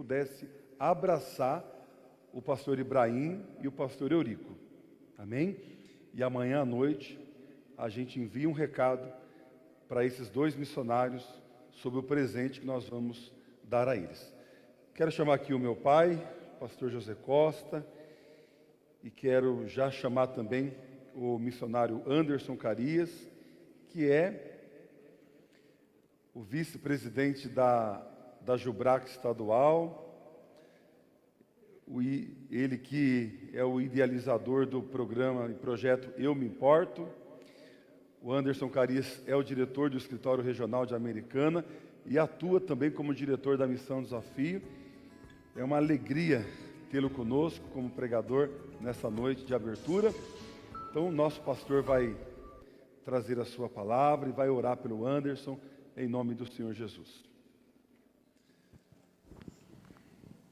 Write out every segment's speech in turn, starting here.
pudesse abraçar o pastor Ibrahim e o pastor Eurico. Amém? E amanhã à noite a gente envia um recado para esses 2 missionários sobre o presente que nós vamos dar a eles. Quero chamar aqui o meu pai, pastor José Costa, e quero já chamar também o missionário Anderson Carias, que é o vice-presidente da Jubrac estadual, ele que é o idealizador do programa e projeto Eu Me Importo. O Anderson Carias é o diretor do Escritório Regional de Americana e atua também como diretor da Missão Desafio. É uma alegria tê-lo conosco como pregador nessa noite de abertura. Então, o nosso pastor vai trazer a sua palavra e vai orar pelo Anderson, em nome do Senhor Jesus.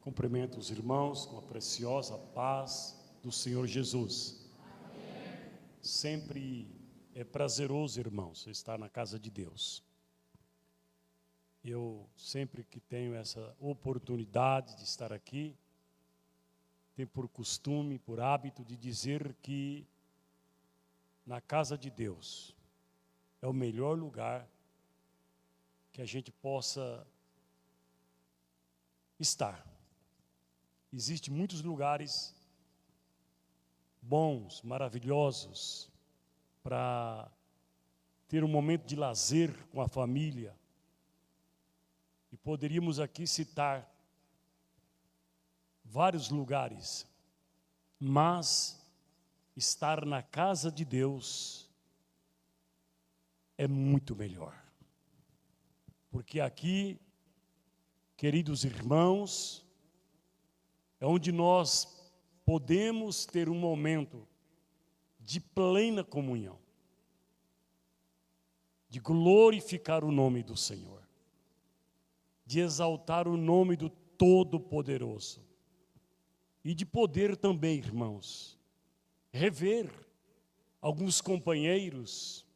Cumprimento os irmãos com a preciosa paz do Senhor Jesus. Amém. Sempre é prazeroso, irmãos, estar na casa de Deus. Eu sempre que tenho essa oportunidade de estar aqui, tenho por costume, por hábito de dizer que na casa de Deus é o melhor lugar que a gente possa estar. Existem muitos lugares bons, maravilhosos, para ter um momento de lazer com a família. E poderíamos aqui citar vários lugares, mas estar na casa de Deus é muito melhor. Porque aqui, queridos irmãos, é onde nós podemos ter um momento de plena comunhão, de glorificar o nome do Senhor, de exaltar o nome do Todo-Poderoso e de poder também, irmãos, rever alguns companheiros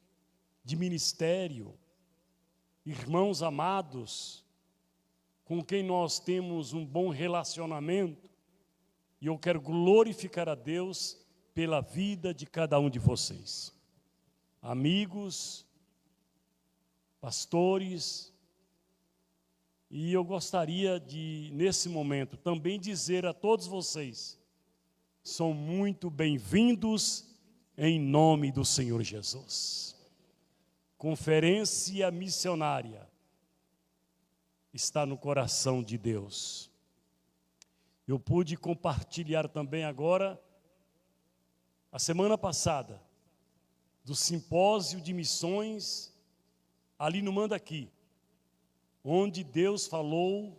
de ministério, irmãos amados, com quem nós temos um bom relacionamento, e eu quero glorificar a Deus pela vida de cada um de vocês. Amigos, pastores, e eu gostaria de, nesse momento, também dizer a todos vocês, são muito bem-vindos em nome do Senhor Jesus. Conferência missionária está no coração de Deus. Eu pude compartilhar também agora, a semana passada, do simpósio de missões ali no Mandaqui, onde Deus falou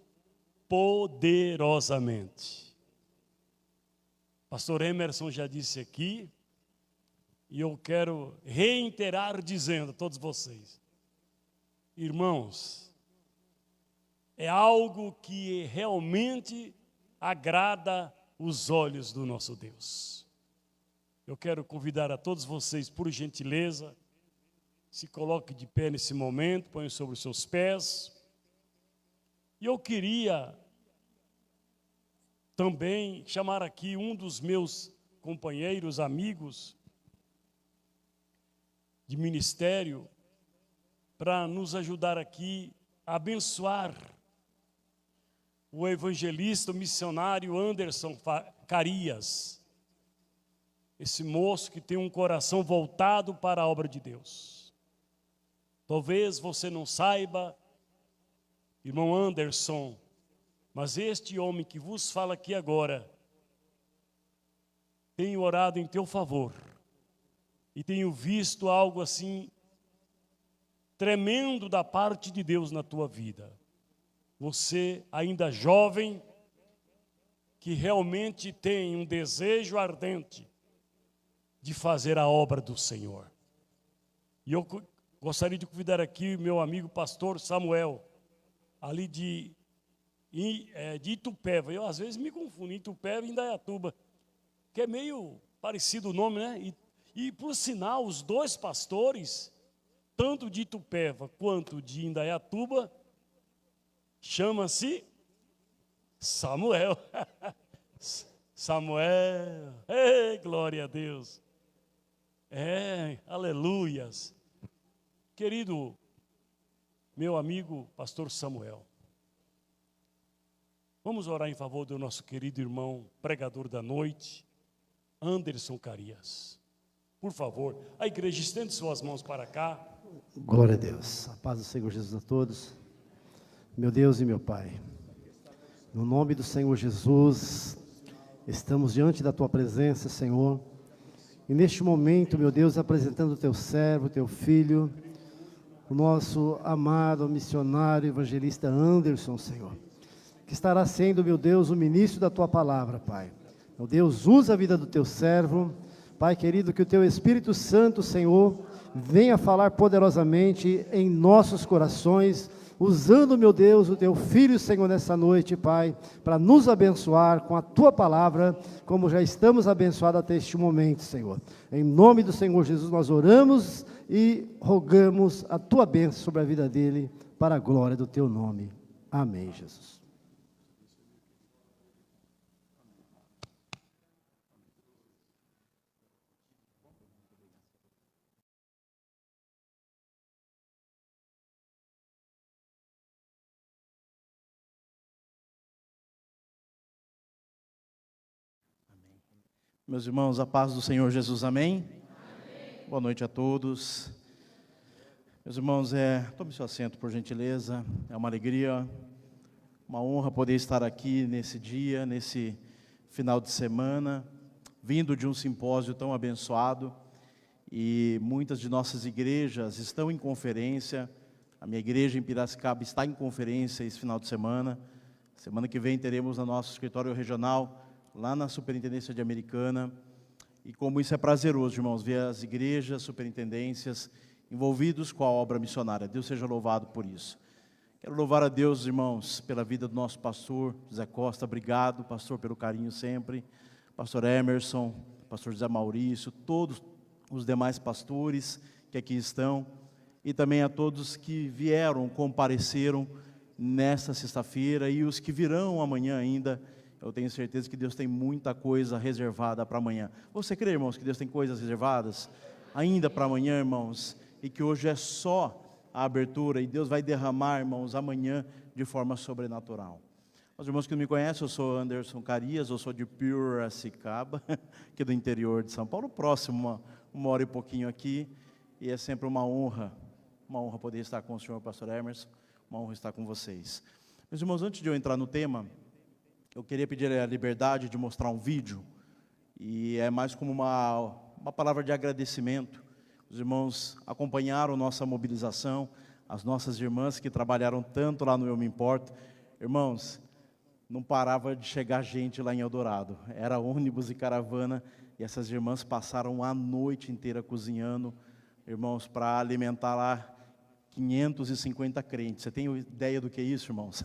poderosamente. Pastor Emerson já disse aqui, e eu quero reiterar dizendo a todos vocês, irmãos, é algo que realmente agrada os olhos do nosso Deus. Eu quero convidar a todos vocês, por gentileza, se coloque de pé nesse momento, ponha sobre os seus pés. E eu queria também chamar aqui um dos meus companheiros, amigos de ministério, para nos ajudar aqui a abençoar o evangelista, o missionário Anderson Carias, esse moço que tem um coração voltado para a obra de Deus. Talvez você não saiba, irmão Anderson, mas este homem que vos fala aqui agora, tenho orado em teu favor, e tenho visto algo assim, tremendo da parte de Deus na tua vida. Você ainda jovem, que realmente tem um desejo ardente de fazer a obra do Senhor. E eu gostaria de convidar aqui meu amigo pastor Samuel, ali de Itupeva. Eu às vezes me confundo, Itupeva e Indaiatuba, que é meio parecido o nome, né? E por sinal, os dois pastores, tanto de Itupeva quanto de Indaiatuba, chama-se Samuel. Samuel. Ei, glória a Deus. Aleluias. Querido, meu amigo pastor Samuel, vamos orar em favor do nosso querido irmão pregador da noite, Anderson Carias. Por favor, a igreja estende suas mãos para cá. Glória a Deus. A paz do Senhor Jesus a todos. Meu Deus e meu Pai, no nome do Senhor Jesus, estamos diante da Tua presença, Senhor, e neste momento, meu Deus, apresentando o Teu servo, o Teu filho, o nosso amado missionário evangelista Anderson, Senhor, que estará sendo, meu Deus, o ministro da Tua palavra, Pai. Meu Deus, usa a vida do Teu servo, Pai querido, que o Teu Espírito Santo, Senhor, venha falar poderosamente em nossos corações, usando, meu Deus, o Teu Filho, Senhor, nessa noite, Pai, para nos abençoar com a Tua palavra, como já estamos abençoados até este momento, Senhor. Em nome do Senhor Jesus, nós oramos e rogamos a Tua bênção sobre a vida dele, para a glória do Teu nome. Amém, Jesus. Meus irmãos, a paz do Senhor Jesus, amém? Amém. Boa noite a todos. Meus irmãos, tome seu assento, por gentileza. É uma alegria, uma honra poder estar aqui nesse dia, nesse final de semana, vindo de um simpósio tão abençoado. E muitas de nossas igrejas estão em conferência. A minha igreja em Piracicaba está em conferência esse final de semana. Semana que vem teremos no nosso escritório regional, lá na Superintendência de Americana, e como isso é prazeroso, irmãos, ver as igrejas, superintendências envolvidos com a obra missionária. Deus seja louvado por isso. Quero louvar a Deus, irmãos, pela vida do nosso pastor José Costa. Obrigado, pastor, pelo carinho sempre. Pastor Emerson, pastor José Maurício, todos os demais pastores que aqui estão, e também a todos que vieram, compareceram nesta sexta-feira, e os que virão amanhã ainda. Eu tenho certeza que Deus tem muita coisa reservada para amanhã. Você crê, irmãos, que Deus tem coisas reservadas ainda para amanhã, irmãos? E que hoje é só a abertura, e Deus vai derramar, irmãos, amanhã de forma sobrenatural. Os irmãos que não me conhecem, eu sou Anderson Carias, eu sou de Piracicaba, aqui do interior de São Paulo, próximo, uma hora e pouquinho aqui, e é sempre uma honra poder estar com o senhor pastor Emerson, uma honra estar com vocês. Meus irmãos, antes de eu entrar no tema, eu queria pedir a liberdade de mostrar um vídeo, e é mais como uma palavra de agradecimento. Os irmãos acompanharam nossa mobilização, as nossas irmãs que trabalharam tanto lá no Eu Me Importo. Irmãos, não parava de chegar gente lá em Eldorado, era ônibus e caravana, e essas irmãs passaram a noite inteira cozinhando, irmãos, para alimentar lá 550 crentes. Você tem ideia do que é isso, irmãos?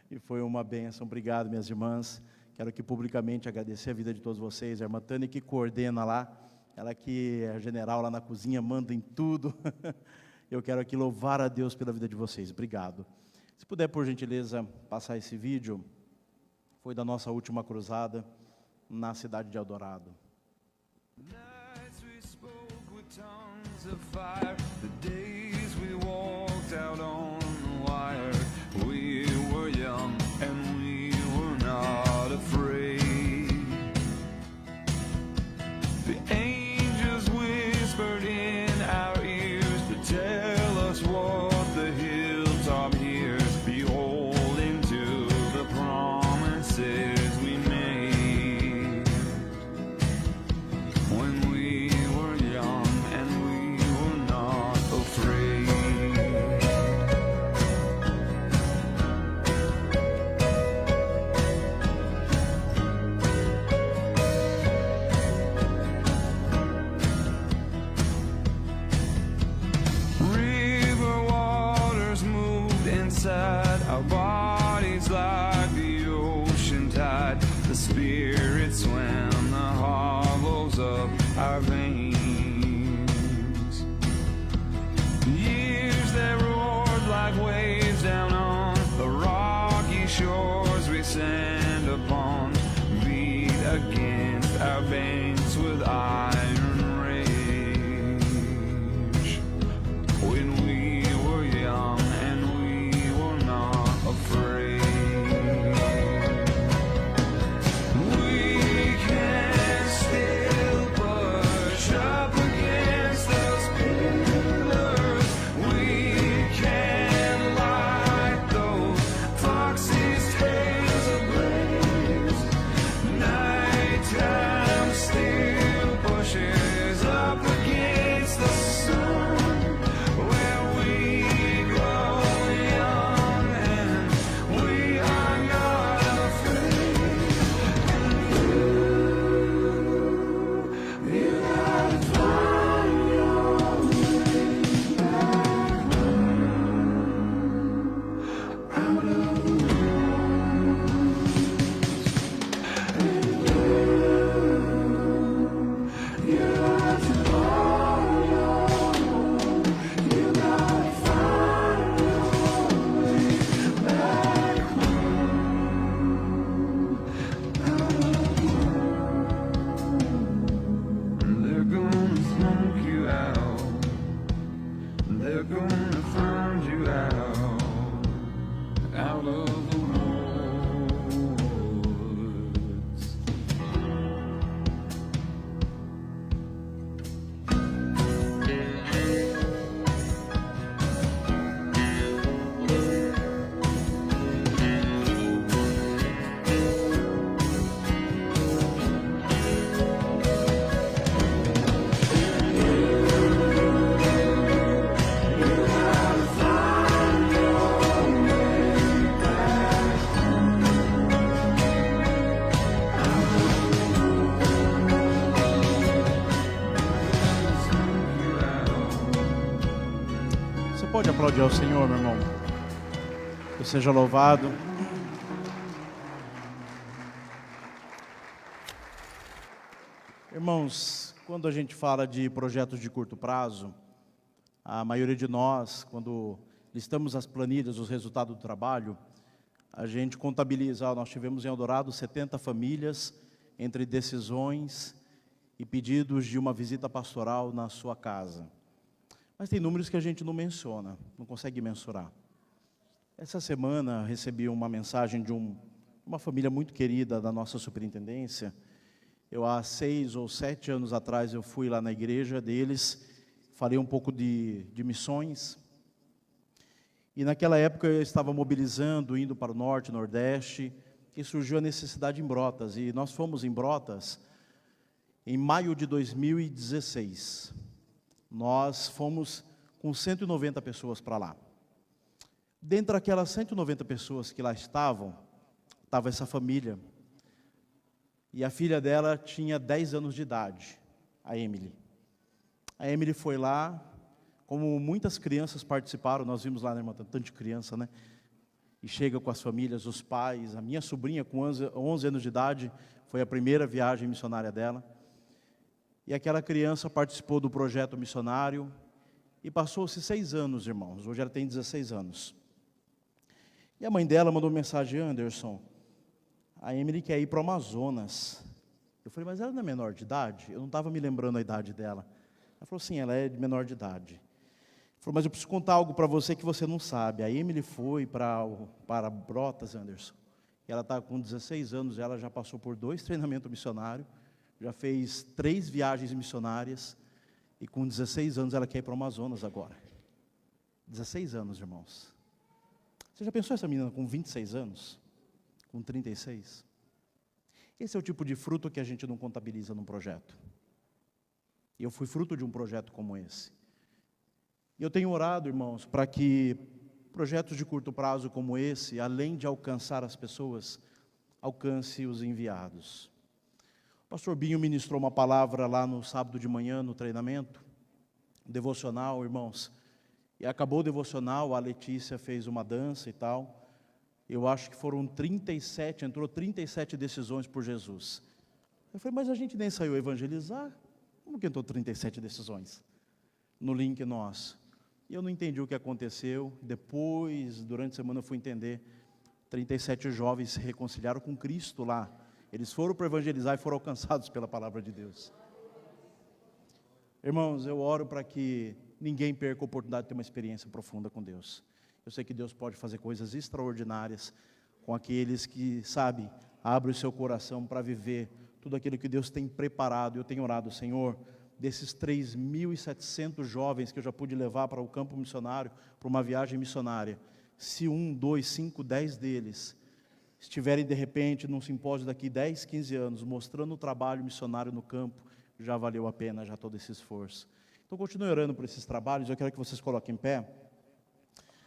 E foi uma bênção. Obrigado, minhas irmãs. Quero aqui publicamente agradecer a vida de todos vocês. A irmã Tânia que coordena lá, ela que é general lá na cozinha, manda em tudo. Eu quero aqui louvar a Deus pela vida de vocês. Obrigado. Se puder, por gentileza, passar esse vídeo, foi da nossa última cruzada na cidade de Eldorado. When we were young and we were not afraid. Aplaudir ao Senhor, meu irmão. Deus seja louvado. Irmãos, quando a gente fala de projetos de curto prazo, a maioria de nós, quando listamos as planilhas, os resultados do trabalho, a gente contabiliza. Nós tivemos em Eldorado 70 famílias, entre decisões e pedidos de uma visita pastoral na sua casa. Mas tem números que a gente não menciona, não consegue mensurar. Essa semana recebi uma mensagem de uma família muito querida da nossa superintendência. Há 6 ou 7 anos atrás, eu fui lá na igreja deles, falei um pouco de missões. E naquela época eu estava mobilizando, indo para o norte, nordeste, e surgiu a necessidade em Brotas. E nós fomos em Brotas em maio de 2016. Nós fomos com 190 pessoas para lá. Dentre aquelas 190 pessoas que lá estava essa família. E a filha dela tinha 10 anos de idade, a Emily. A Emily foi lá, como muitas crianças participaram, nós vimos lá, né, irmã, tanta criança, né? E chega com as famílias, os pais. A minha sobrinha, com 11 anos de idade, foi a primeira viagem missionária dela. E aquela criança participou do projeto missionário e passou-se 6 anos, irmãos. Hoje ela tem 16 anos. E a mãe dela mandou mensagem: Anderson, a Emily quer ir para o Amazonas. Eu falei: mas ela não é menor de idade? Eu não estava me lembrando a idade dela. Ela falou: sim, ela é de menor de idade. Ele falou: mas eu preciso contar algo para você que você não sabe. A Emily foi para Brotas, Anderson. E ela está com 16 anos, ela já passou por 2 treinamentos missionários, já fez 3 viagens missionárias, e com 16 anos ela quer ir para o Amazonas agora. 16 anos, irmãos. Você já pensou essa menina com 26 anos? Com 36? Esse é o tipo de fruto que a gente não contabiliza num projeto. E eu fui fruto de um projeto como esse. E eu tenho orado, irmãos, para que projetos de curto prazo como esse, além de alcançar as pessoas, alcance os enviados. O pastor Binho ministrou uma palavra lá no sábado de manhã, no treinamento, devocional, irmãos. E acabou o devocional, a Letícia fez uma dança e tal. Eu acho que foram 37, entrou 37 decisões por Jesus. Eu falei: mas a gente nem saiu evangelizar? Como que entrou 37 decisões no link nosso? E eu não entendi o que aconteceu. Depois, durante a semana, eu fui entender. 37 jovens se reconciliaram com Cristo lá. Eles foram para evangelizar e foram alcançados pela palavra de Deus. Irmãos, eu oro para que ninguém perca a oportunidade de ter uma experiência profunda com Deus. Eu sei que Deus pode fazer coisas extraordinárias com aqueles que, sabe, abrem o seu coração para viver tudo aquilo que Deus tem preparado. Eu tenho orado: Senhor, desses 3.700 jovens que eu já pude levar para o campo missionário, para uma viagem missionária, se 1, 2, 5, 10 deles estiverem de repente num simpósio daqui 10, 15 anos, mostrando o trabalho missionário no campo, já valeu a pena já todo esse esforço. Então continue orando por esses trabalhos. Eu quero que vocês coloquem em pé.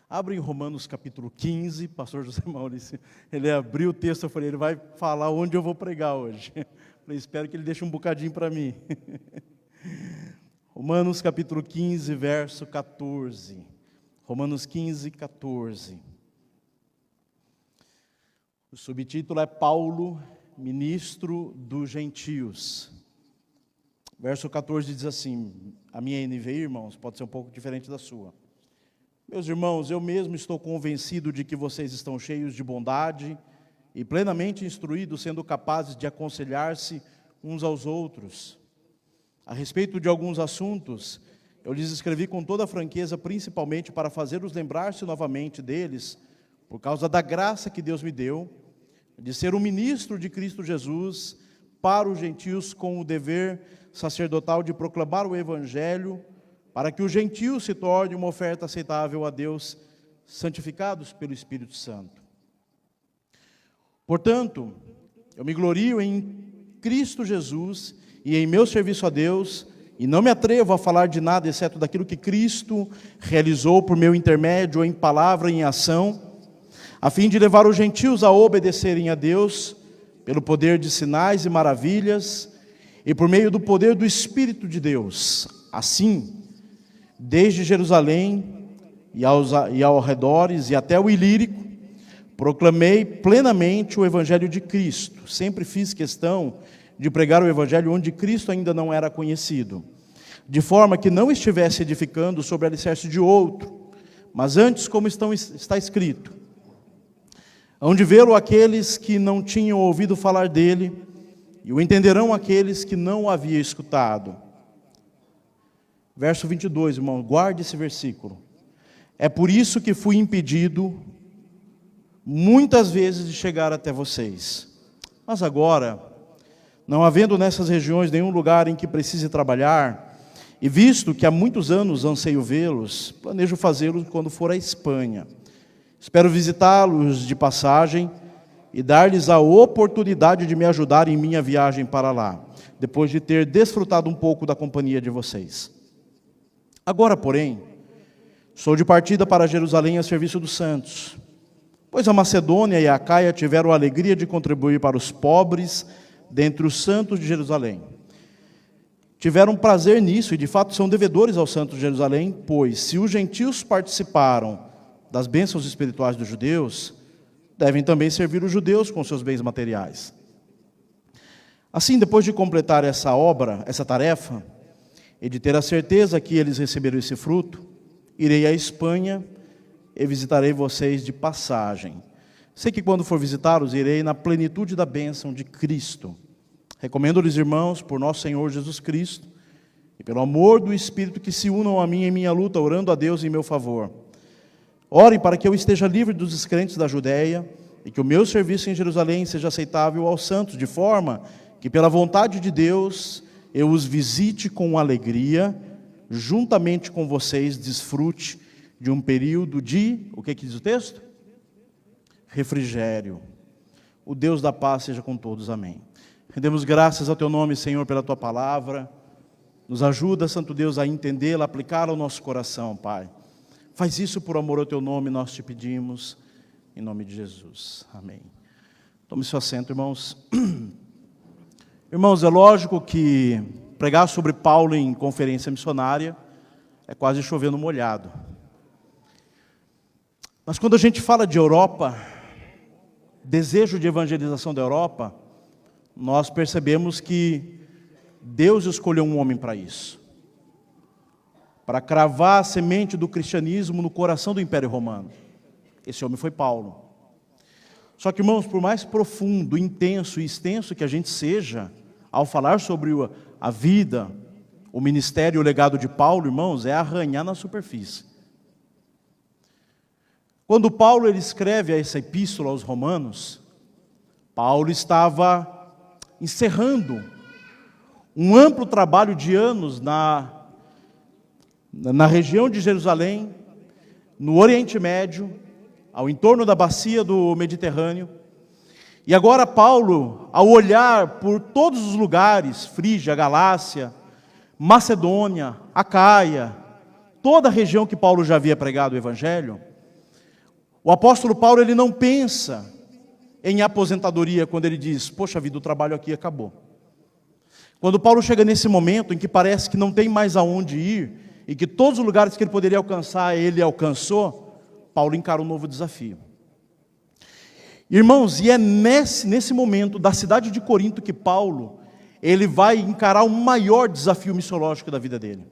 Abre em Romanos capítulo 15, pastor José Maurício, ele abriu o texto, eu falei: ele vai falar onde eu vou pregar hoje. Eu falei: espero que ele deixe um bocadinho para mim. Romanos capítulo 15, verso 14. Romanos 15, 14. O subtítulo é Paulo, ministro dos gentios. Verso 14 diz assim, a minha NVI, irmãos, pode ser um pouco diferente da sua. Meus irmãos, eu mesmo estou convencido de que vocês estão cheios de bondade e plenamente instruídos, sendo capazes de aconselhar-se uns aos outros. A respeito de alguns assuntos, eu lhes escrevi com toda a franqueza, principalmente para fazê-los lembrar-se novamente deles, por causa da graça que Deus me deu, de ser um ministro de Cristo Jesus para os gentios, com o dever sacerdotal de proclamar o Evangelho, para que os gentios se tornem uma oferta aceitável a Deus, santificados pelo Espírito Santo. Portanto, eu me glorio em Cristo Jesus e em meu serviço a Deus, e não me atrevo a falar de nada, exceto daquilo que Cristo realizou por meu intermédio, em palavra e em ação, a fim de levar os gentios a obedecerem a Deus, pelo poder de sinais e maravilhas, e por meio do poder do Espírito de Deus. Assim, desde Jerusalém, e ao redores e até o Ilírico, proclamei plenamente o Evangelho de Cristo. Sempre fiz questão de pregar o Evangelho onde Cristo ainda não era conhecido, de forma que não estivesse edificando sobre alicerce de outro, mas antes, como está escrito, hão de vê-lo aqueles que não tinham ouvido falar dele, e o entenderão aqueles que não o haviam escutado. Verso 22, irmão, guarde esse versículo. É por isso que fui impedido muitas vezes de chegar até vocês. Mas agora, não havendo nessas regiões nenhum lugar em que precise trabalhar, e visto que há muitos anos anseio vê-los, planejo fazê-lo quando for à Espanha. Espero visitá-los de passagem e dar-lhes a oportunidade de me ajudar em minha viagem para lá, depois de ter desfrutado um pouco da companhia de vocês. Agora, porém, sou de partida para Jerusalém a serviço dos santos, pois a Macedônia e a Acaia tiveram a alegria de contribuir para os pobres dentre os santos de Jerusalém. Tiveram prazer nisso e de fato são devedores aos santos de Jerusalém, pois se os gentios participaram das bênçãos espirituais dos judeus, devem também servir os judeus com seus bens materiais. Assim, depois de completar essa obra, essa tarefa, e de ter a certeza que eles receberam esse fruto, irei à Espanha e visitarei vocês de passagem. Sei que quando for visitá-los, irei na plenitude da bênção de Cristo. Recomendo-lhes, irmãos, por nosso Senhor Jesus Cristo, e pelo amor do Espírito, que se unam a mim em minha luta, orando a Deus em meu favor. Orem para que eu esteja livre dos descrentes da Judéia, e que o meu serviço em Jerusalém seja aceitável aos santos, de forma que, pela vontade de Deus, eu os visite com alegria, juntamente com vocês, desfrute de um período de, o que diz o texto? Refrigério. O Deus da paz seja com todos, amém. Rendemos graças ao teu nome, Senhor, pela tua palavra. Nos ajuda, Santo Deus, a entendê-la, aplicá-la ao nosso coração, Pai. Faz isso por amor ao teu nome, nós te pedimos, em nome de Jesus. Amém. Tome seu assento, irmãos. Irmãos, é lógico que pregar sobre Paulo em conferência missionária é quase chover no molhado. Mas quando a gente fala de Europa, desejo de evangelização da Europa, nós percebemos que Deus escolheu um homem para isso. Para cravar a semente do cristianismo no coração do Império Romano. Esse homem foi Paulo. Só que, irmãos, por mais profundo, intenso e extenso que a gente seja, ao falar sobre a vida, o ministério e o legado de Paulo, irmãos, é arranhar na superfície. Quando Paulo ele escreve essa epístola aos Romanos, Paulo estava encerrando um amplo trabalho de anos na região de Jerusalém, no Oriente Médio, ao entorno da bacia do Mediterrâneo. E agora Paulo, ao olhar por todos os lugares, Frígia, Galácia, Macedônia, Acaia, toda a região que Paulo já havia pregado o Evangelho, o apóstolo Paulo ele não pensa em aposentadoria quando ele diz, poxa vida, o trabalho aqui acabou. Quando Paulo chega nesse momento em que parece que não tem mais aonde ir, e que todos os lugares que ele poderia alcançar, ele alcançou, Paulo encara um novo desafio. Irmãos, e é nesse momento da cidade de Corinto que Paulo, ele vai encarar o maior desafio missiológico da vida dele.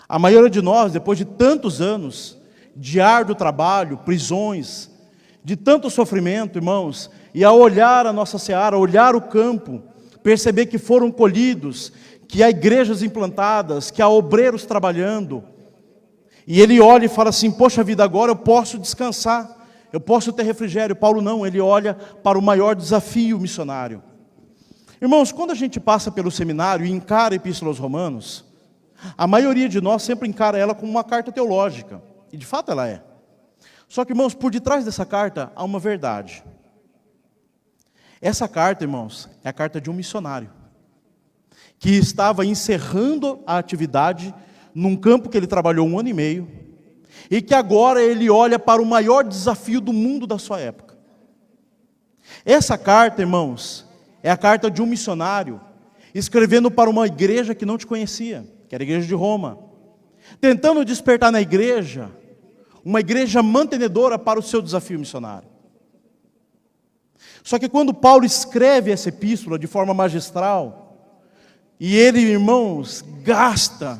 A maioria de nós, depois de tantos anos de árduo trabalho, prisões, de tanto sofrimento, irmãos, e ao olhar a nossa seara, olhar o campo, perceber que foram colhidos, que há igrejas implantadas, que há obreiros trabalhando, e ele olha e fala assim, poxa vida, agora eu posso descansar, eu posso ter refrigério. Paulo não, ele olha para o maior desafio missionário. Irmãos, quando a gente passa pelo seminário e encara a Epístola aos Romanos, a maioria de nós sempre encara ela como uma carta teológica, e de fato ela é. Só que, irmãos, por detrás dessa carta há uma verdade. Essa carta, irmãos, é a carta de um missionário, que estava encerrando a atividade num campo que ele trabalhou 1 ano e meio, e que agora ele olha para o maior desafio do mundo da sua época. Essa carta, irmãos, é a carta de um missionário, escrevendo para uma igreja que não te conhecia, que era a igreja de Roma. tentando despertar na igreja uma igreja mantenedora para o seu desafio missionário. Só que quando Paulo escreve essa epístola de forma magistral, e ele, irmãos, gasta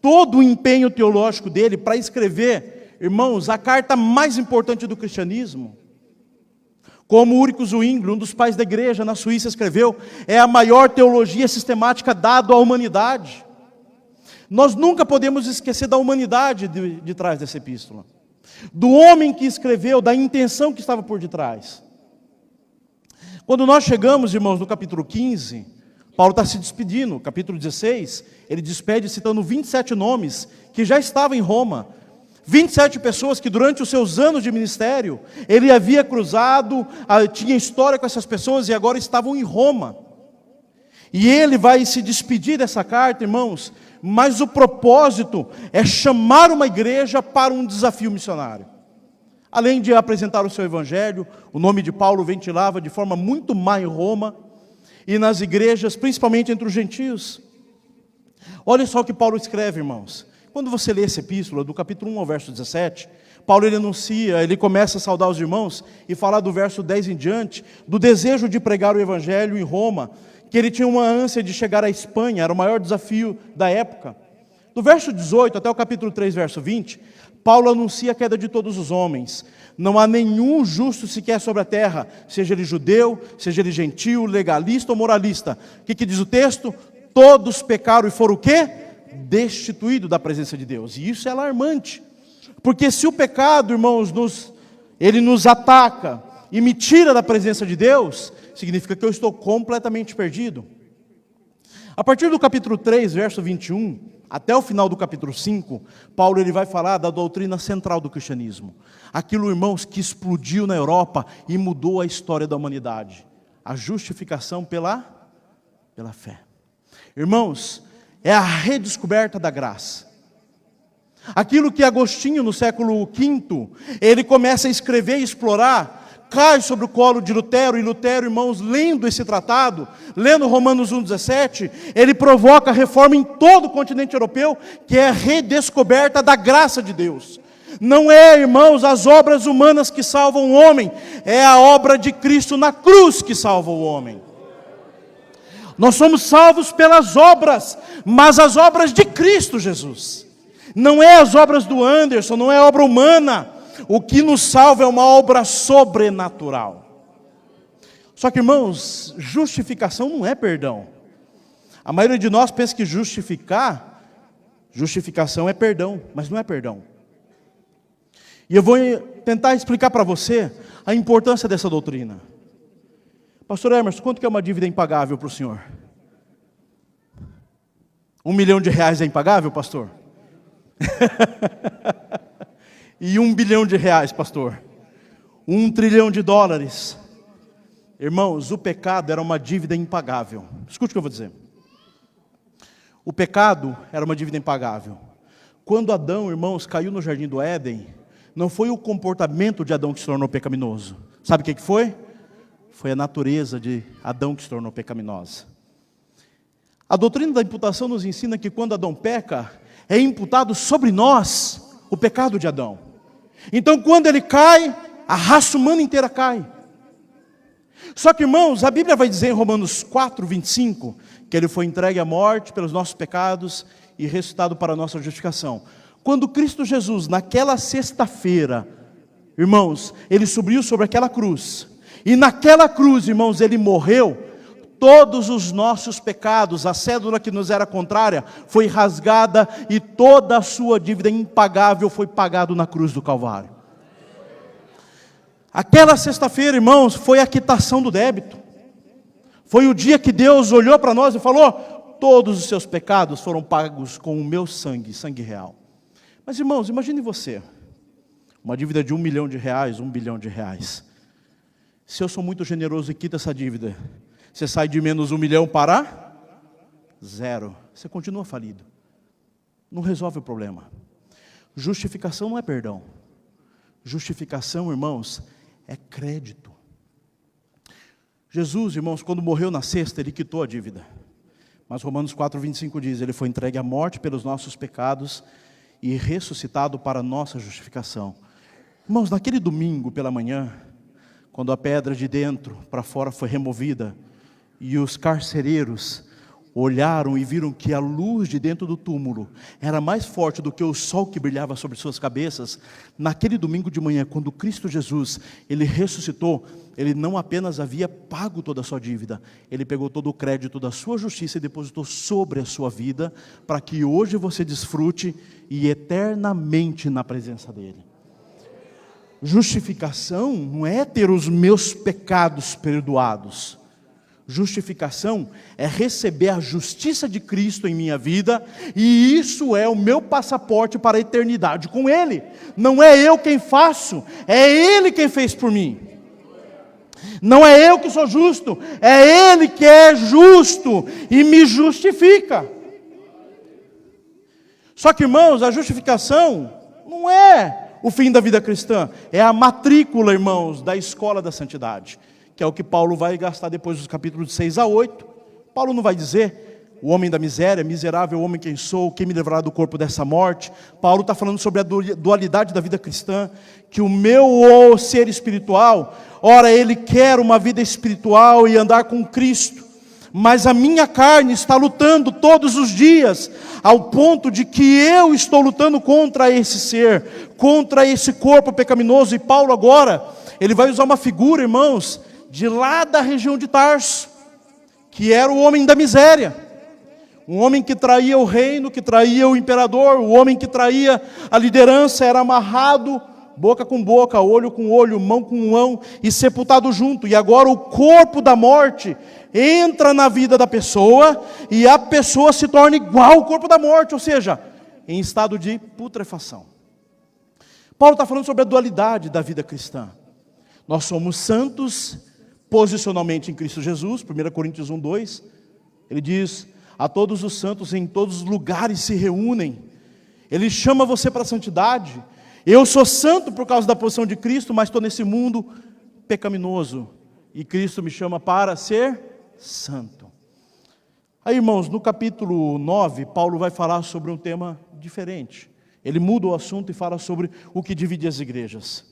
todo o empenho teológico dele para escrever, irmãos, a carta mais importante do cristianismo, como Ulrich Zwingli, um dos pais da igreja na Suíça, escreveu, é a maior teologia sistemática dada à humanidade. Nós nunca podemos esquecer da humanidade de trás dessa epístola, do homem que escreveu, da intenção que estava por detrás. Quando nós chegamos, irmãos, no capítulo 15, Paulo está se despedindo. Capítulo 16, ele despede citando 27 nomes que já estavam em Roma. 27 pessoas que durante os seus anos de ministério, ele havia cruzado, tinha história com essas pessoas e agora estavam em Roma. E ele vai se despedir dessa carta, irmãos, mas o propósito é chamar uma igreja para um desafio missionário. Além de apresentar o seu evangelho, o nome de Paulo ventilava de forma muito má em Roma e nas igrejas, principalmente entre os gentios. Olha só o que Paulo escreve, irmãos. Quando você lê essa epístola, do capítulo 1 ao verso 17, Paulo ele anuncia, ele começa a saudar os irmãos e falar do verso 10 em diante, do desejo de pregar o evangelho em Roma, que ele tinha uma ânsia de chegar à Espanha, era o maior desafio da época. Do verso 18 até o capítulo 3, verso 20, Paulo anuncia a queda de todos os homens. Não há nenhum justo sequer sobre a terra, seja ele judeu, seja ele gentil, legalista ou moralista. O que diz o texto? Todos pecaram e foram o quê? Destituídos da presença de Deus. E isso é alarmante. Porque se o pecado, irmãos, ele nos ataca e me tira da presença de Deus, significa que eu estou completamente perdido. A partir do capítulo 3, verso 21, até o final do capítulo 5, Paulo ele vai falar da doutrina central do cristianismo. Aquilo, irmãos, que explodiu na Europa e mudou a história da humanidade. A justificação pela fé. Irmãos, é a redescoberta da graça. Aquilo que Agostinho, no século V, ele começa a escrever e explorar, cai sobre o colo de Lutero, e Lutero, irmãos, lendo esse tratado, lendo Romanos 1,17, ele provoca a reforma em todo o continente europeu, que é a redescoberta da graça de Deus. Não é, irmãos, as obras humanas que salvam o homem, é a obra de Cristo na cruz que salva o homem. Nós somos salvos pelas obras, mas as obras de Cristo Jesus. Não é as obras do Anderson, não é obra humana. O que nos salva é uma obra sobrenatural. Só que, irmãos, justificação não é perdão. A maioria de nós pensa que justificação é perdão, mas não é perdão. E eu vou tentar explicar para você a importância dessa doutrina. Pastor Emerson, quanto que é uma dívida impagável para o senhor? R$1 milhão é impagável, pastor? E R$1 bilhão, pastor? $1 trilhão. Irmãos, o pecado era uma dívida impagável. Escute o que eu vou dizer. O pecado era uma dívida impagável. Quando Adão, irmãos, caiu no jardim do Éden, não foi o comportamento de Adão que se tornou pecaminoso. Sabe o que foi? Foi a natureza de Adão que se tornou pecaminosa. A doutrina da imputação nos ensina que quando Adão peca, é imputado sobre nós o pecado de Adão. Então quando ele cai, a raça humana inteira cai. Só que, irmãos, a Bíblia vai dizer em Romanos 4, 25, que ele foi entregue à morte pelos nossos pecados e ressuscitado para a nossa justificação. Quando Cristo Jesus, naquela sexta-feira, irmãos, ele subiu sobre aquela cruz, e naquela cruz, irmãos, ele morreu, todos os nossos pecados, a cédula que nos era contrária, foi rasgada e toda a sua dívida impagável foi pagada na cruz do Calvário. Aquela sexta-feira, irmãos, foi a quitação do débito. Foi o dia que Deus olhou para nós e falou: todos os seus pecados foram pagos com o meu sangue, sangue real. Mas, irmãos, imagine você, uma dívida de R$1 milhão, R$1 bilhão. Se eu sou muito generoso e quito essa dívida, você sai de menos R$1 milhão para 0. Você continua falido. Não resolve o problema. Justificação não é perdão. Justificação, irmãos, é crédito. Jesus, irmãos, quando morreu na sexta, ele quitou a dívida. Mas Romanos 4:25 diz: Ele foi entregue à morte pelos nossos pecados e ressuscitado para a nossa justificação. Irmãos, naquele domingo pela manhã, quando a pedra de dentro para fora foi removida, e os carcereiros olharam e viram que a luz de dentro do túmulo era mais forte do que o sol que brilhava sobre suas cabeças, naquele domingo de manhã, quando Cristo Jesus, Ele ressuscitou, Ele não apenas havia pago toda a sua dívida, Ele pegou todo o crédito da sua justiça e depositou sobre a sua vida, para que hoje você desfrute e eternamente na presença dEle. Justificação não é ter os meus pecados perdoados. Justificação é receber a justiça de Cristo em minha vida, e isso é o meu passaporte para a eternidade com Ele. Não é eu quem faço, é Ele quem fez por mim. Não é eu que sou justo, é Ele que é justo e me justifica. Só que, irmãos, a justificação não é o fim da vida cristã, é a matrícula, irmãos, da escola da santidade, que é o que Paulo vai gastar depois dos capítulos 6 a 8. Paulo não vai dizer, o homem da miséria, miserável homem quem sou, quem me livrará do corpo dessa morte. Paulo está falando sobre a dualidade da vida cristã, que o meu ser espiritual, ora ele quer uma vida espiritual e andar com Cristo, mas a minha carne está lutando todos os dias, ao ponto de que eu estou lutando contra esse ser, contra esse corpo pecaminoso. E Paulo agora, ele vai usar uma figura, irmãos, de lá da região de Tarso, que era o homem da miséria, um homem que traía o reino, que traía o imperador, o homem que traía a liderança, era amarrado, boca com boca, olho com olho, mão com mão, e sepultado junto. E agora o corpo da morte entra na vida da pessoa, e a pessoa se torna igual ao corpo da morte, ou seja, em estado de putrefação. Paulo está falando sobre a dualidade da vida cristã. Nós somos santos posicionalmente em Cristo Jesus, 1 Coríntios 1:2, ele diz: a todos os santos em todos os lugares se reúnem. Ele chama você para a santidade. Eu sou santo por causa da posição de Cristo, mas estou nesse mundo pecaminoso, e Cristo me chama para ser santo. Aí, irmãos, no capítulo 9, Paulo vai falar sobre um tema diferente. Ele muda o assunto e fala sobre o que divide as igrejas: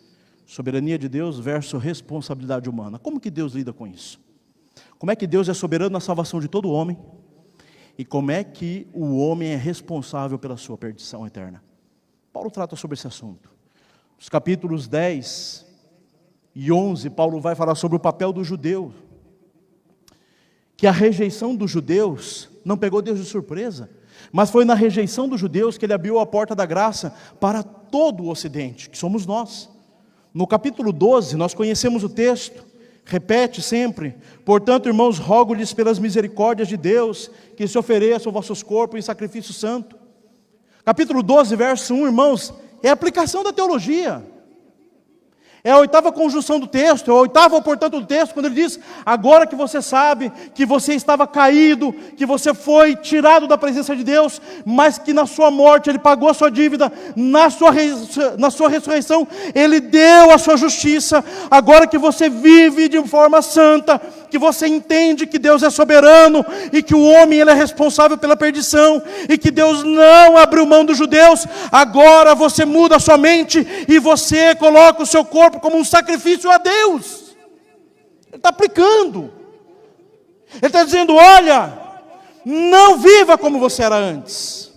soberania de Deus versus responsabilidade humana. Como que Deus lida com isso? Como é que Deus é soberano na salvação de todo homem? E como é que o homem é responsável pela sua perdição eterna? Paulo trata sobre esse assunto. Nos capítulos 10 e 11, Paulo vai falar sobre o papel do judeu. Que a rejeição dos judeus não pegou Deus de surpresa, mas foi na rejeição dos judeus que ele abriu a porta da graça para todo o ocidente, que somos nós. No capítulo 12, nós conhecemos o texto, repete sempre: portanto, irmãos, rogo-lhes pelas misericórdias de Deus, que se ofereçam vossos corpos em sacrifício santo. Capítulo 12, verso 1, irmãos, é a aplicação da teologia. É a oitava conjunção do texto, é a oitava, portanto, do texto, quando ele diz: agora que você sabe que você estava caído, que você foi tirado da presença de Deus, mas que na sua morte Ele pagou a sua dívida, na sua ressurreição Ele deu a sua justiça, agora que você vive de forma santa, que você entende que Deus é soberano, e que o homem ele é responsável pela perdição, e que Deus não abriu mão dos judeus, agora você muda a sua mente, e você coloca o seu corpo como um sacrifício a Deus. Ele está aplicando. Ele está dizendo: olha, não viva como você era antes.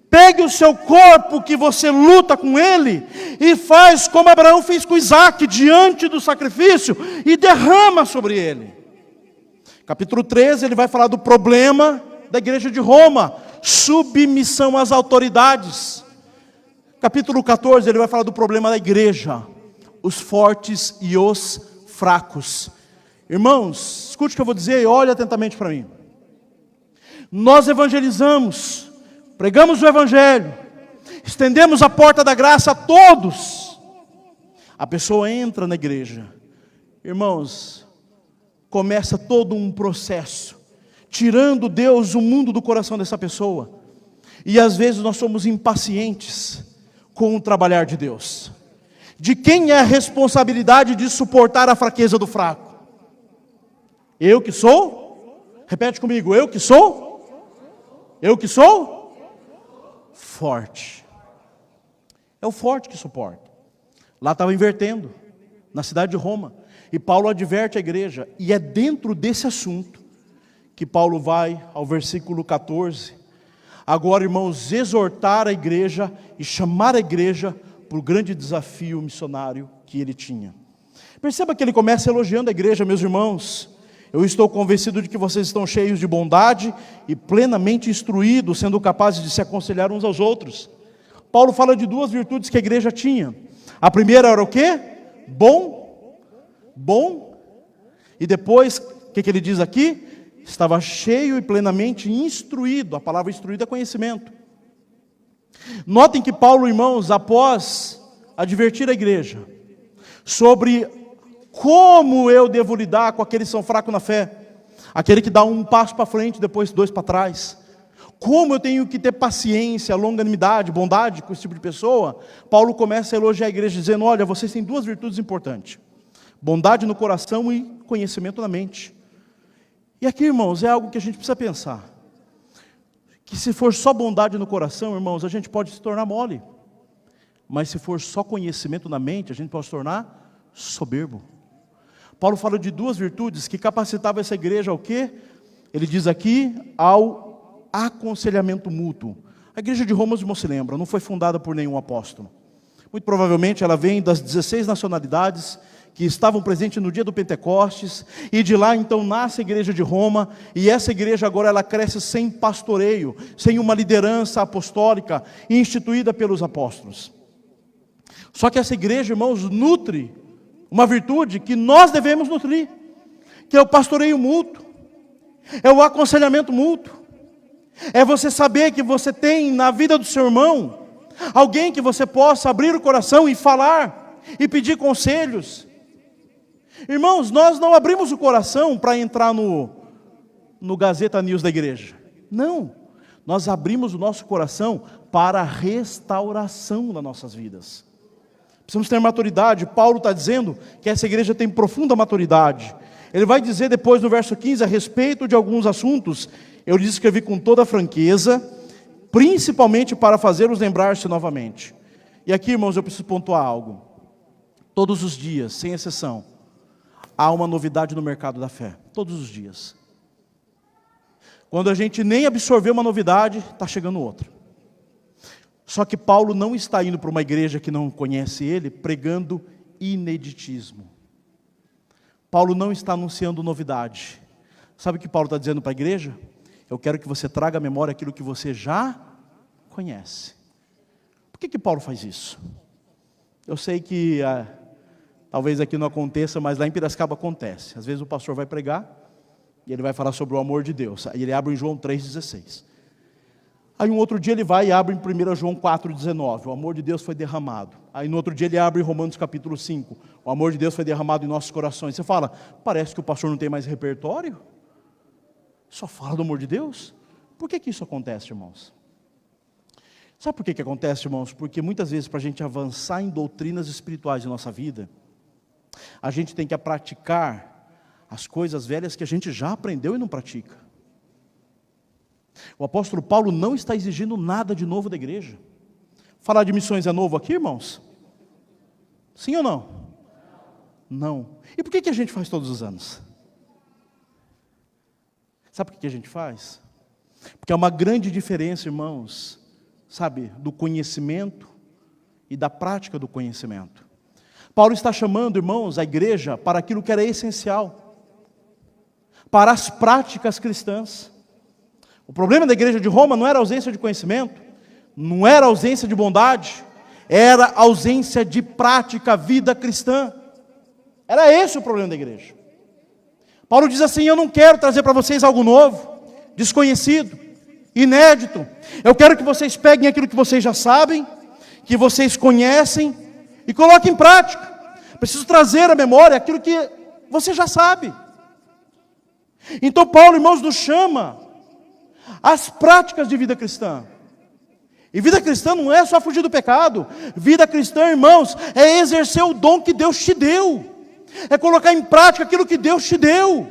Pegue o seu corpo que você luta com ele e faz como Abraão fez com Isaac, diante do sacrifício, e derrama sobre ele. Capítulo 13, ele vai falar do problema da igreja de Roma: submissão às autoridades. Capítulo 14, ele vai falar do problema da igreja: os fortes e os fracos. Irmãos, escute o que eu vou dizer e olhe atentamente para mim. Nós evangelizamos, pregamos o evangelho, estendemos a porta da graça a todos. A pessoa entra na igreja, irmãos, começa todo um processo, tirando Deus, o mundo do coração dessa pessoa. E às vezes nós somos impacientes com o trabalhar de Deus. De quem é a responsabilidade de suportar a fraqueza do fraco? Eu que sou Repete comigo, eu que sou? Eu que sou? Forte. É o forte que suporta. Lá estava invertendo, na cidade de Roma. E Paulo adverte a igreja. E é dentro desse assunto que Paulo vai ao versículo 14. Agora, irmãos, exortar a igreja e chamar a igreja para o grande desafio missionário que ele tinha. Perceba que ele começa elogiando a igreja, meus irmãos. Eu estou convencido de que vocês estão cheios de bondade e plenamente instruídos, sendo capazes de se aconselhar uns aos outros. Paulo fala de duas virtudes que a igreja tinha. A primeira era o quê? Bom. E depois, o que ele diz aqui? Estava cheio e plenamente instruído. A palavra instruído é conhecimento. Notem que Paulo, irmãos, após advertir a igreja sobre como eu devo lidar com aqueles que são fracos na fé, aquele que dá um passo para frente, depois dois para trás, como eu tenho que ter paciência, longanimidade, bondade com esse tipo de pessoa, Paulo começa a elogiar a igreja dizendo, olha, vocês têm duas virtudes importantes, bondade no coração e conhecimento na mente. E aqui, irmãos, é algo que a gente precisa pensar, que se for só bondade no coração, irmãos, a gente pode se tornar mole, mas se for só conhecimento na mente, a gente pode se tornar soberbo. Paulo fala de duas virtudes que capacitavam essa igreja ao quê? Ele diz aqui, ao aconselhamento mútuo. A igreja de Roma, os irmãos se lembram, não foi fundada por nenhum apóstolo. Muito provavelmente ela vem das 16 nacionalidades que estavam presentes no dia do Pentecostes, e de lá então nasce a igreja de Roma, e essa igreja agora ela cresce sem pastoreio, sem uma liderança apostólica instituída pelos apóstolos. Só que essa igreja, irmãos, nutre uma virtude que nós devemos nutrir, que é o pastoreio mútuo, é o aconselhamento mútuo, é você saber que você tem na vida do seu irmão, alguém que você possa abrir o coração e falar, e pedir conselhos. Irmãos, nós não abrimos o coração para entrar no Gazeta News da igreja, não, nós abrimos o nosso coração para a restauração das nossas vidas. Precisamos ter maturidade. Paulo está dizendo que essa igreja tem profunda maturidade. Ele vai dizer depois no verso 15, a respeito de alguns assuntos, eu lhes escrevi com toda franqueza, principalmente para fazê-los lembrar-se novamente. E aqui, irmãos, eu preciso pontuar algo. Todos os dias, sem exceção, há uma novidade no mercado da fé. Todos os dias. Quando a gente nem absorveu uma novidade, está chegando outra. Só que Paulo não está indo para uma igreja que não conhece ele, pregando ineditismo. Paulo não está anunciando novidade. Sabe o que Paulo está dizendo para a igreja? Eu quero que você traga à memória aquilo que você já conhece. Por que Paulo faz isso? Eu sei que talvez aqui não aconteça, mas lá em Piracicaba acontece. Às vezes o pastor vai pregar e ele vai falar sobre o amor de Deus. Aí ele abre em João 3,16. Aí um outro dia ele vai e abre em 1 João 4,19, o amor de Deus foi derramado. Aí no outro dia ele abre em Romanos capítulo 5, o amor de Deus foi derramado em nossos corações. Você fala, parece que o pastor não tem mais repertório? Só fala do amor de Deus? Por que isso acontece, irmãos? Sabe por que acontece, irmãos? Porque muitas vezes para a gente avançar em doutrinas espirituais de nossa vida, a gente tem que praticar as coisas velhas que a gente já aprendeu e não pratica. O apóstolo Paulo não está exigindo nada de novo da igreja. Falar de missões é novo aqui, irmãos? Sim ou não? Não. E por que a gente faz todos os anos? Sabe por que a gente faz? Porque há uma grande diferença, irmãos, sabe, do conhecimento e da prática do conhecimento. Paulo está chamando, irmãos, a igreja para aquilo que era essencial, para as práticas cristãs. O problema da igreja de Roma não era a ausência de conhecimento, não era a ausência de bondade, era a ausência de prática, vida cristã. Era esse o problema da igreja. Paulo diz assim, eu não quero trazer para vocês algo novo, desconhecido, inédito. Eu quero que vocês peguem aquilo que vocês já sabem, que vocês conhecem, e coloquem em prática. Preciso trazer à memória aquilo que você já sabe. Então Paulo, irmãos, nos chama as práticas de vida cristã. E vida cristã não é só fugir do pecado. Vida cristã, irmãos, é exercer o dom que Deus te deu. É colocar em prática aquilo que Deus te deu.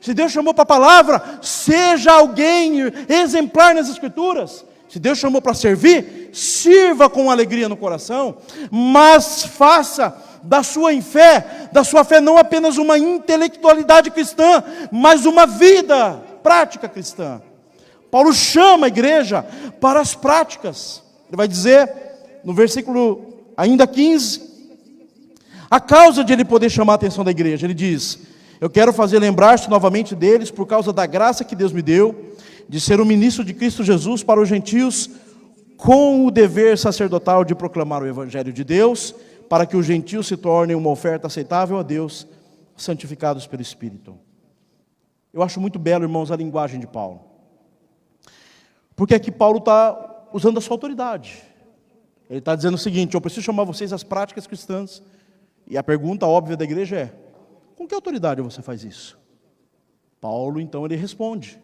Se Deus chamou para a palavra, seja alguém exemplar nas Escrituras. Se Deus chamou para servir, sirva com alegria no coração, mas faça da sua fé não apenas uma intelectualidade cristã, mas uma vida prática cristã. Paulo chama a igreja para as práticas. Ele vai dizer, no versículo ainda 15, a causa de ele poder chamar a atenção da igreja. Ele diz: eu quero fazer lembrar-te novamente deles, por causa da graça que Deus me deu, de ser um ministro de Cristo Jesus para os gentios, com o dever sacerdotal de proclamar o evangelho de Deus, para que os gentios se tornem uma oferta aceitável a Deus, santificados pelo Espírito. Eu acho muito belo, irmãos, a linguagem de Paulo. Porque aqui Paulo está usando a sua autoridade. Ele está dizendo o seguinte: eu preciso chamar vocês às práticas cristãs. E a pergunta óbvia da igreja é: com que autoridade você faz isso? Paulo, então, ele responde: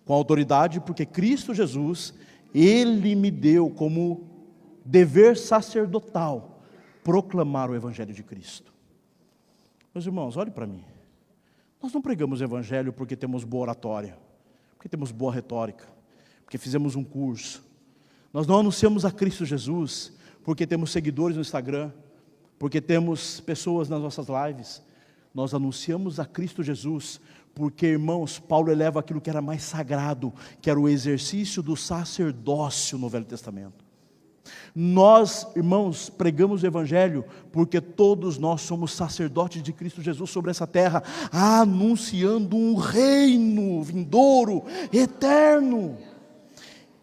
com autoridade, porque Cristo Jesus, Ele me deu como dever sacerdotal proclamar o Evangelho de Cristo. Meus irmãos, olhem para mim. Nós não pregamos o Evangelho porque temos boa oratória, porque temos boa retórica, porque fizemos um curso. Nós não anunciamos a Cristo Jesus porque temos seguidores no Instagram, porque temos pessoas nas nossas lives. Nós anunciamos a Cristo Jesus porque, irmãos, Paulo eleva aquilo que era mais sagrado, que era o exercício do sacerdócio no Velho Testamento. Nós, irmãos, pregamos o Evangelho porque todos nós somos sacerdotes de Cristo Jesus sobre essa terra, anunciando um reino vindouro, eterno.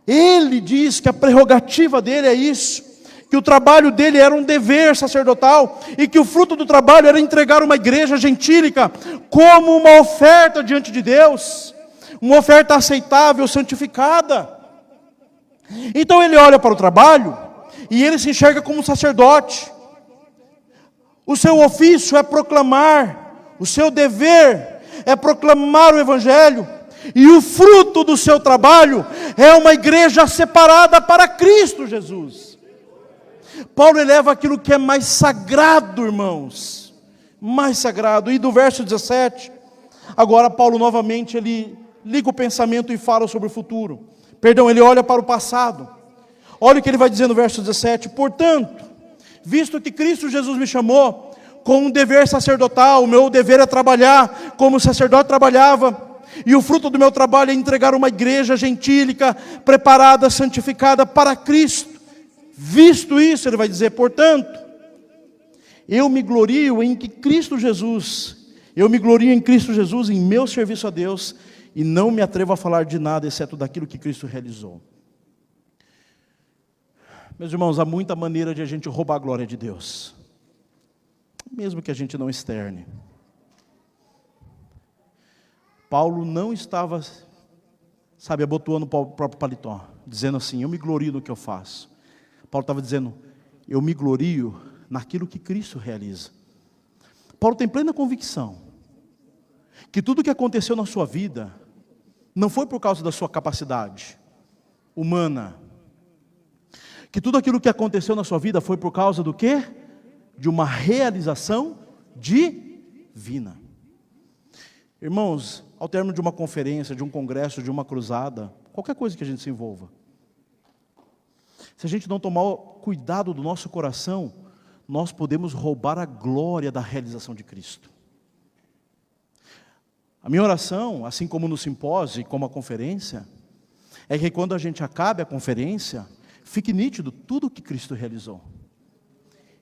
Ele diz que a prerrogativa dele é isso, que o trabalho dele era um dever sacerdotal, e que o fruto do trabalho era entregar uma igreja gentílica como uma oferta diante de Deus, uma oferta aceitável, santificada. Então ele olha para o trabalho, e ele se enxerga como um sacerdote. O seu ofício é proclamar, o seu dever é proclamar o Evangelho, e o fruto do seu trabalho é uma igreja separada para Cristo Jesus. Paulo eleva aquilo que é mais sagrado, irmãos, mais sagrado. E do verso 17, agora Paulo novamente, ele liga o pensamento e fala sobre o futuro. Perdão, ele olha para o passado. Olha o que ele vai dizer no verso 17: portanto, visto que Cristo Jesus me chamou com um dever sacerdotal, o meu dever é trabalhar como o sacerdote trabalhava, e o fruto do meu trabalho é entregar uma igreja gentílica, preparada, santificada para Cristo. Visto isso, ele vai dizer, portanto, eu me glorio em Cristo Jesus, em meu serviço a Deus, e não me atrevo a falar de nada, exceto daquilo que Cristo realizou. Meus irmãos, há muita maneira de a gente roubar a glória de Deus, mesmo que a gente não externe. Paulo não estava, abotoando o próprio paletó, dizendo assim, eu me glorio no que eu faço. Paulo estava dizendo, eu me glorio naquilo que Cristo realiza. Paulo tem plena convicção que tudo o que aconteceu na sua vida não foi por causa da sua capacidade humana. Que tudo aquilo que aconteceu na sua vida foi por causa do quê? De uma realização divina. Irmãos, ao término de uma conferência, de um congresso, de uma cruzada, qualquer coisa que a gente se envolva, se a gente não tomar cuidado do nosso coração, nós podemos roubar a glória da realização de Cristo. A minha oração, assim como no simpósio e como a conferência, é que quando a gente acabe a conferência, fique nítido tudo o que Cristo realizou.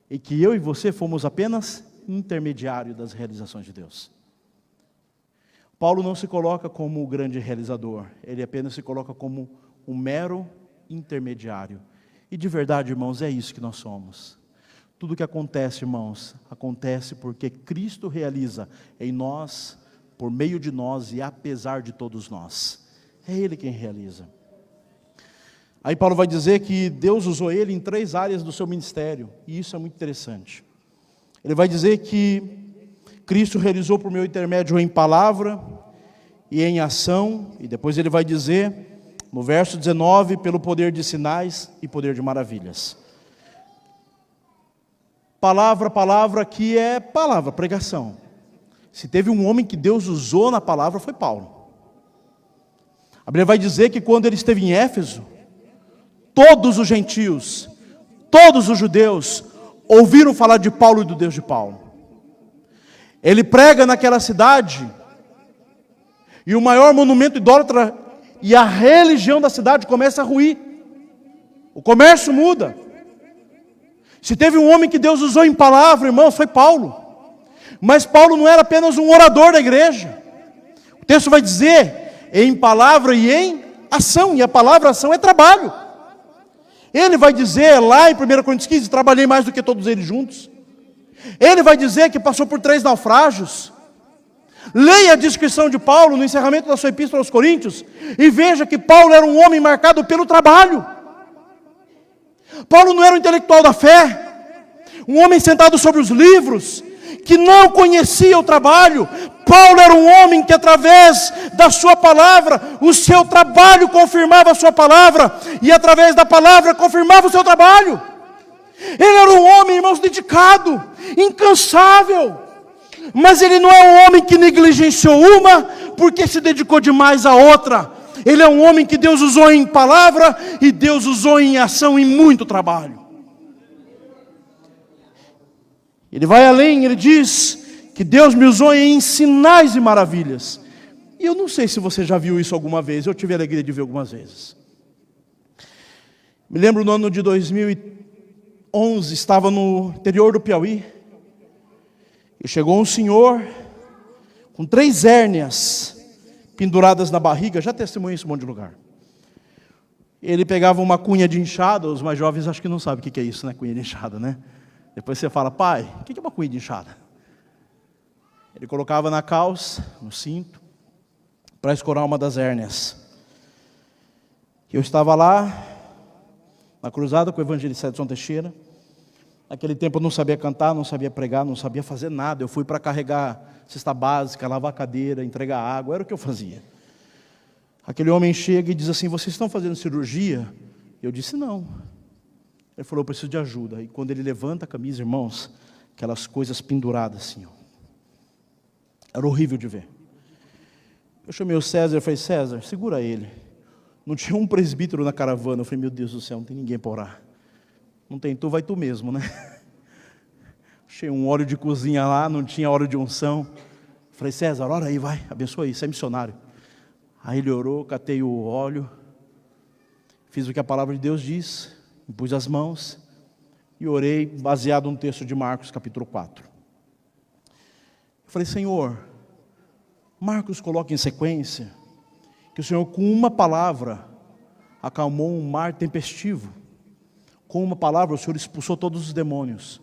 E que eu e você fomos apenas intermediário das realizações de Deus. Paulo não se coloca como o grande realizador, ele apenas se coloca como um mero intermediário. E de verdade, irmãos, é isso que nós somos. Tudo que acontece, irmãos, acontece porque Cristo realiza em nós, por meio de nós e apesar de todos nós. É Ele quem realiza. Aí Paulo vai dizer que Deus usou ele em 3 áreas do seu ministério, e isso é muito interessante. Ele vai dizer que Cristo realizou por meu intermédio em palavra e em ação, e depois ele vai dizer, no verso 19, pelo poder de sinais e poder de maravilhas. Palavra que é palavra, pregação. Se teve um homem que Deus usou na palavra, foi Paulo. A Bíblia vai dizer que quando ele esteve em Éfeso, todos os gentios, todos os judeus, ouviram falar de Paulo e do Deus de Paulo. Ele prega naquela cidade, e o maior monumento idólatra e a religião da cidade começa a ruir. O comércio muda. Se teve um homem que Deus usou em palavra, irmãos, foi Paulo. Mas Paulo não era apenas um orador da igreja. O texto vai dizer, em palavra e em ação. E a palavra ação é trabalho. Ele vai dizer lá em 1 Coríntios 15, trabalhei mais do que todos eles juntos. Ele vai dizer que passou por 3 naufrágios. Leia a descrição de Paulo no encerramento da sua epístola aos Coríntios e veja que Paulo era um homem marcado pelo trabalho. Paulo não era um intelectual da fé, um homem sentado sobre os livros, que não conhecia o trabalho. Paulo era um homem que através da sua palavra, o seu trabalho confirmava a sua palavra, e através da palavra confirmava o seu trabalho. Ele era um homem, irmãos, dedicado, incansável, mas ele não é um homem que negligenciou uma, porque se dedicou demais à outra. Ele é um homem que Deus usou em palavra, e Deus usou em ação, em muito trabalho. Ele vai além, ele diz que Deus me usou em sinais e maravilhas. E eu não sei se você já viu isso alguma vez, eu tive a alegria de ver algumas vezes. Me lembro no ano de 2011, estava no interior do Piauí, e chegou um senhor com 3 hérnias penduradas na barriga, já testemunhei isso em um monte de lugar. Ele pegava uma cunha de enxada, os mais jovens acho que não sabem o que é isso, né? Cunha de enxada, né? Depois você fala, pai, o que é uma cunha de enxada? Ele colocava na calça, no cinto, para escorar uma das hérnias. Eu estava lá, na cruzada com o evangelista Edson Teixeira. Naquele tempo eu não sabia cantar, não sabia pregar, não sabia fazer nada. Eu fui para carregar cesta básica, lavar a cadeira, entregar água, era o que eu fazia. Aquele homem chega e diz assim, vocês estão fazendo cirurgia? Eu disse, não. Ele falou, eu preciso de ajuda. E quando ele levanta a camisa, irmãos, aquelas coisas penduradas assim, ó. Era horrível de ver. Eu chamei o César e falei, César, segura ele. Não tinha um presbítero na caravana. Eu falei, meu Deus do céu, não tem ninguém para orar. Não tem tu, vai tu mesmo, né? Achei um óleo de cozinha lá, não tinha óleo de unção. Falei, César, ora aí, vai, abençoa aí, você é missionário. Aí ele orou, catei o óleo, fiz o que a palavra de Deus diz, impus as mãos e orei baseado no texto de Marcos, capítulo 4. Eu falei, Senhor, Marcos coloca em sequência que o Senhor com uma palavra acalmou um mar tempestivo. Com uma palavra o Senhor expulsou todos os demônios.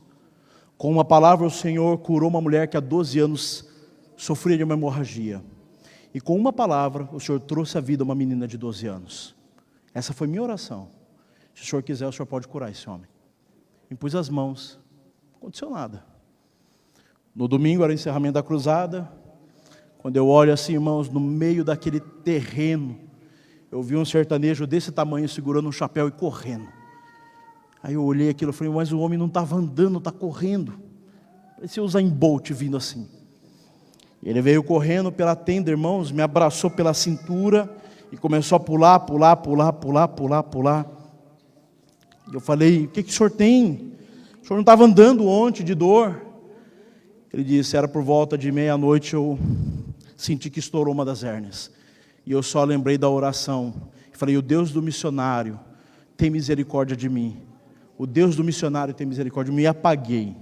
Com uma palavra o Senhor curou uma mulher que há 12 anos sofria de uma hemorragia. E com uma palavra o Senhor trouxe à vida uma menina de 12 anos. Essa foi minha oração. Se o Senhor quiser, o Senhor pode curar esse homem. Impus as mãos, não aconteceu nada. No domingo era o encerramento da cruzada. Quando eu olho assim, irmãos, no meio daquele terreno, eu vi um sertanejo desse tamanho segurando um chapéu e correndo. Aí eu olhei aquilo e falei, mas o homem não estava andando, está correndo. Parecia o Usain Bolt vindo assim. Ele veio correndo pela tenda, irmãos, me abraçou pela cintura e começou a pular. E eu falei, o que o senhor tem? O senhor não estava andando ontem de dor? Ele disse, era por volta de meia-noite, eu senti que estourou uma das hérnias. E eu só lembrei da oração. Falei, o Deus do missionário tem misericórdia de mim. O Deus do missionário tem misericórdia de mim. E apaguei.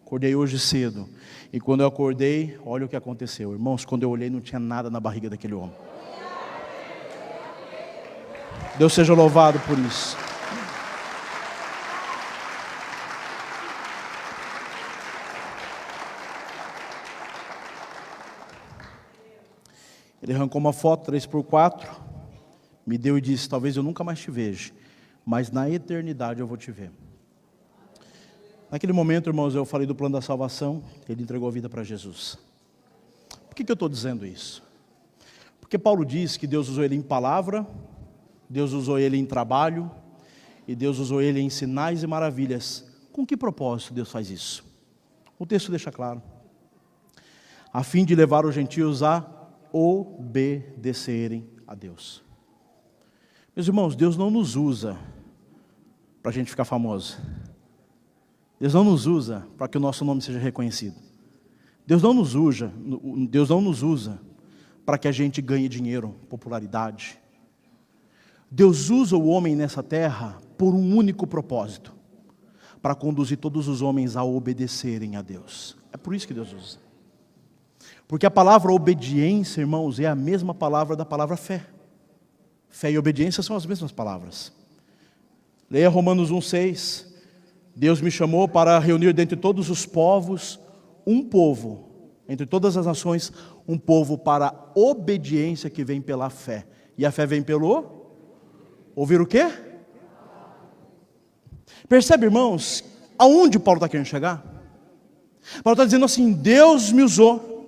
Acordei hoje cedo. E quando eu acordei, olha o que aconteceu. Irmãos, quando eu olhei, não tinha nada na barriga daquele homem. Deus seja louvado por isso. Ele arrancou uma foto 3x4, me deu e disse, talvez eu nunca mais te veja, mas na eternidade eu vou te ver. Naquele momento, irmãos, eu falei do plano da salvação, ele entregou a vida para Jesus. Por que eu estou dizendo isso? Porque Paulo diz que Deus usou ele em palavra, Deus usou ele em trabalho, e Deus usou ele em sinais e maravilhas. Com que propósito Deus faz isso? O texto deixa claro. a fim de levar os gentios a obedecerem a Deus. Meus irmãos, Deus não nos usa para a gente ficar famoso. Deus não nos usa para que o nosso nome seja reconhecido. Deus não nos usa para que a gente ganhe dinheiro, popularidade. Deus usa o homem nessa terra por um único propósito: para conduzir todos os homens a obedecerem a Deus. É por isso que Deus usa. Porque a palavra obediência, irmãos, é a mesma palavra da palavra fé. Fé e obediência são as mesmas palavras. Leia Romanos 1,6. Deus me chamou para reunir dentre todos os povos um povo, entre todas as nações, um povo para a obediência que vem pela fé. E a fé vem pelo ouvir o quê? Percebe, irmãos, aonde Paulo está querendo chegar? Paulo está dizendo assim: Deus me usou,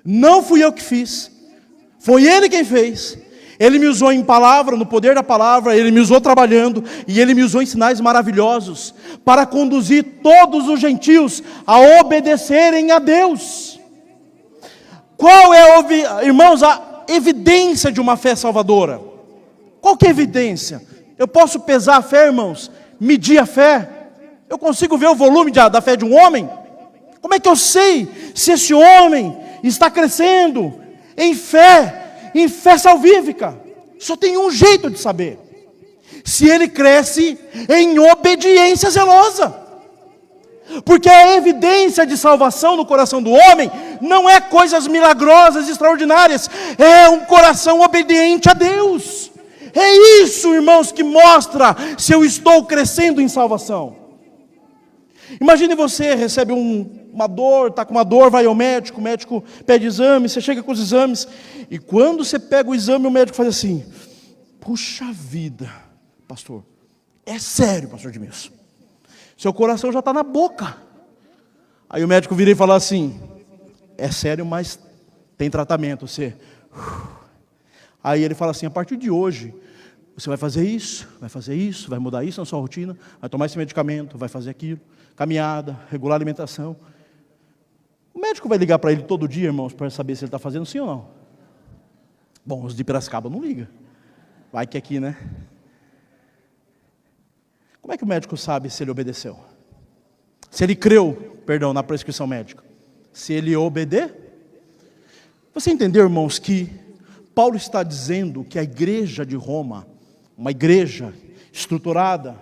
não fui eu que fiz, foi Ele quem fez. Ele me usou em palavra, no poder da palavra, Ele me usou trabalhando, e Ele me usou em sinais maravilhosos, para conduzir todos os gentios a obedecerem a Deus. Qual é, irmãos, a evidência de uma fé salvadora? Qual que é a evidência? Eu posso pesar a fé, irmãos? Medir a fé? Eu consigo ver o volume da fé de um homem? Como é que eu sei se esse homem está crescendo em fé salvífica? Só tem um jeito de saber: se ele cresce em obediência zelosa. Porque a evidência de salvação no coração do homem não é coisas milagrosas, extraordinárias, é um coração obediente a Deus. É isso, irmãos, que mostra se eu estou crescendo em salvação. Imagine você recebe uma dor, está com uma dor, vai ao médico, o médico pede exame, você chega com os exames, e quando você pega o exame, o médico faz assim: puxa vida, pastor, é sério, pastor Edmilson, seu coração já está na boca. Aí o médico vira e fala assim: é sério, mas tem tratamento, você... Aí ele fala assim: a partir de hoje, você vai fazer isso, vai mudar isso na sua rotina, vai tomar esse medicamento, vai fazer aquilo, caminhada, regular a alimentação. O médico vai ligar para ele todo dia, irmãos, para saber se ele está fazendo sim ou não? Bom, os de Piracicaba não ligam. Vai que aqui, né? Como é que o médico sabe se ele obedeceu? Se ele creu, na prescrição médica. Se ele Você entendeu, irmãos, que Paulo está dizendo que a igreja de Roma, uma igreja estruturada,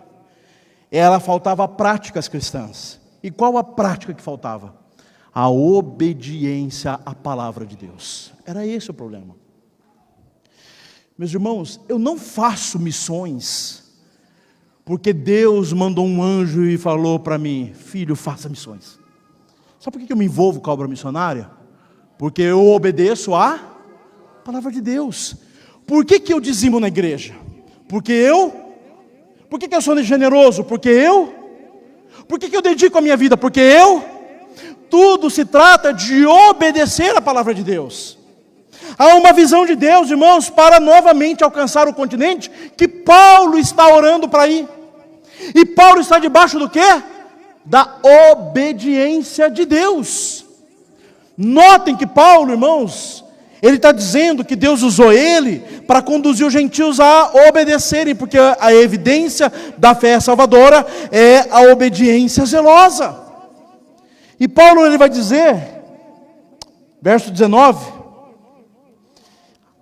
ela faltava práticas cristãs. E qual a prática que faltava? A obediência à palavra de Deus. Era esse o problema. Meus irmãos, eu não faço missões porque Deus mandou um anjo e falou para mim: filho, faça missões. Sabe por que eu me envolvo com a obra missionária? Porque eu obedeço à palavra de Deus. Por que eu dizimo na igreja? Por que eu sou generoso? Por que eu dedico a minha vida? Tudo se trata de obedecer a palavra de Deus. Há uma visão de Deus, irmãos, para novamente alcançar o continente que Paulo está orando para ir. E Paulo está debaixo do quê? Da obediência de Deus. Notem que Paulo, irmãos, ele está dizendo que Deus usou ele para conduzir os gentios a obedecerem, porque a evidência da fé salvadora é a obediência zelosa. E Paulo ele vai dizer, verso 19: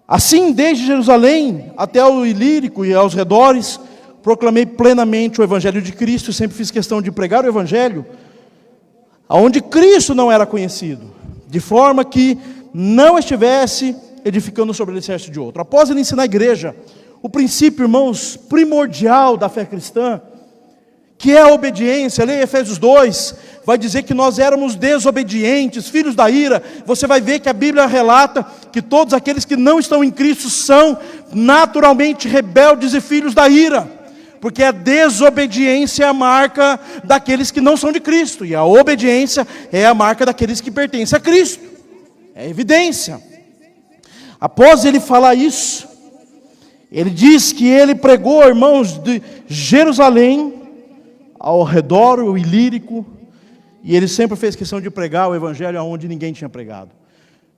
assim, desde Jerusalém até o Ilírico e aos redores, proclamei plenamente o Evangelho de Cristo, e sempre fiz questão de pregar o Evangelho, aonde Cristo não era conhecido, de forma que não estivesse edificando sobre alicerce de outro. Após ele ensinar a igreja o princípio, irmãos, primordial da fé cristã, que é a obediência. Leia Efésios 2, vai dizer que nós éramos desobedientes, filhos da ira. Você vai ver que a Bíblia relata que todos aqueles que não estão em Cristo são naturalmente rebeldes e filhos da ira, porque a desobediência é a marca daqueles que não são de Cristo, e a obediência é a marca daqueles que pertencem a Cristo. É evidência. Após ele falar isso, ele diz que ele pregou, irmãos, de Jerusalém ao redor, o Ilírico, E ele sempre fez questão de pregar o evangelho aonde ninguém tinha pregado.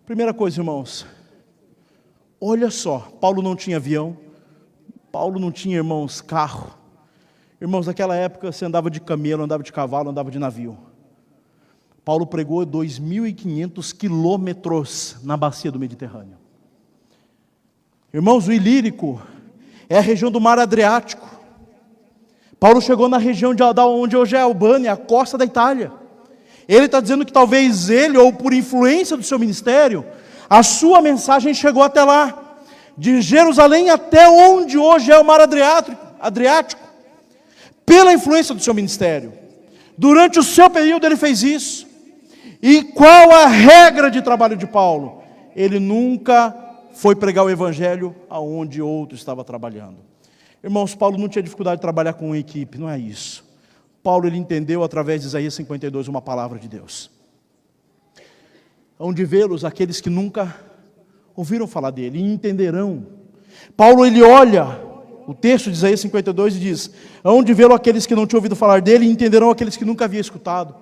Primeira coisa, irmãos, olha só, Paulo não tinha avião, Paulo não tinha, irmãos, carro. Irmãos, naquela época você andava de camelo, andava de cavalo, andava de navio. Paulo pregou 2.500 quilômetros na bacia do Mediterrâneo. Irmãos, o Ilírico é a região do mar Adriático. Paulo chegou na região onde hoje é a Albânia, a costa da Itália. Ele está dizendo que talvez ele, ou por influência do seu ministério, a sua mensagem chegou até lá, de Jerusalém até onde hoje é o mar Adriático, pela influência do seu ministério. Durante o seu período ele fez isso. E qual a regra de trabalho de Paulo? Ele nunca foi pregar o evangelho aonde outro estava trabalhando. Irmãos, Paulo não tinha dificuldade de trabalhar com uma equipe, não é isso. Paulo, ele entendeu através de Isaías 52 uma palavra de Deus. Hão de vê-los aqueles que nunca ouviram falar dele, e entenderão. Paulo, ele olha o texto de Isaías 52 e diz: hão de vê-lo aqueles que não tinham ouvido falar dele, e entenderão aqueles que nunca haviam escutado.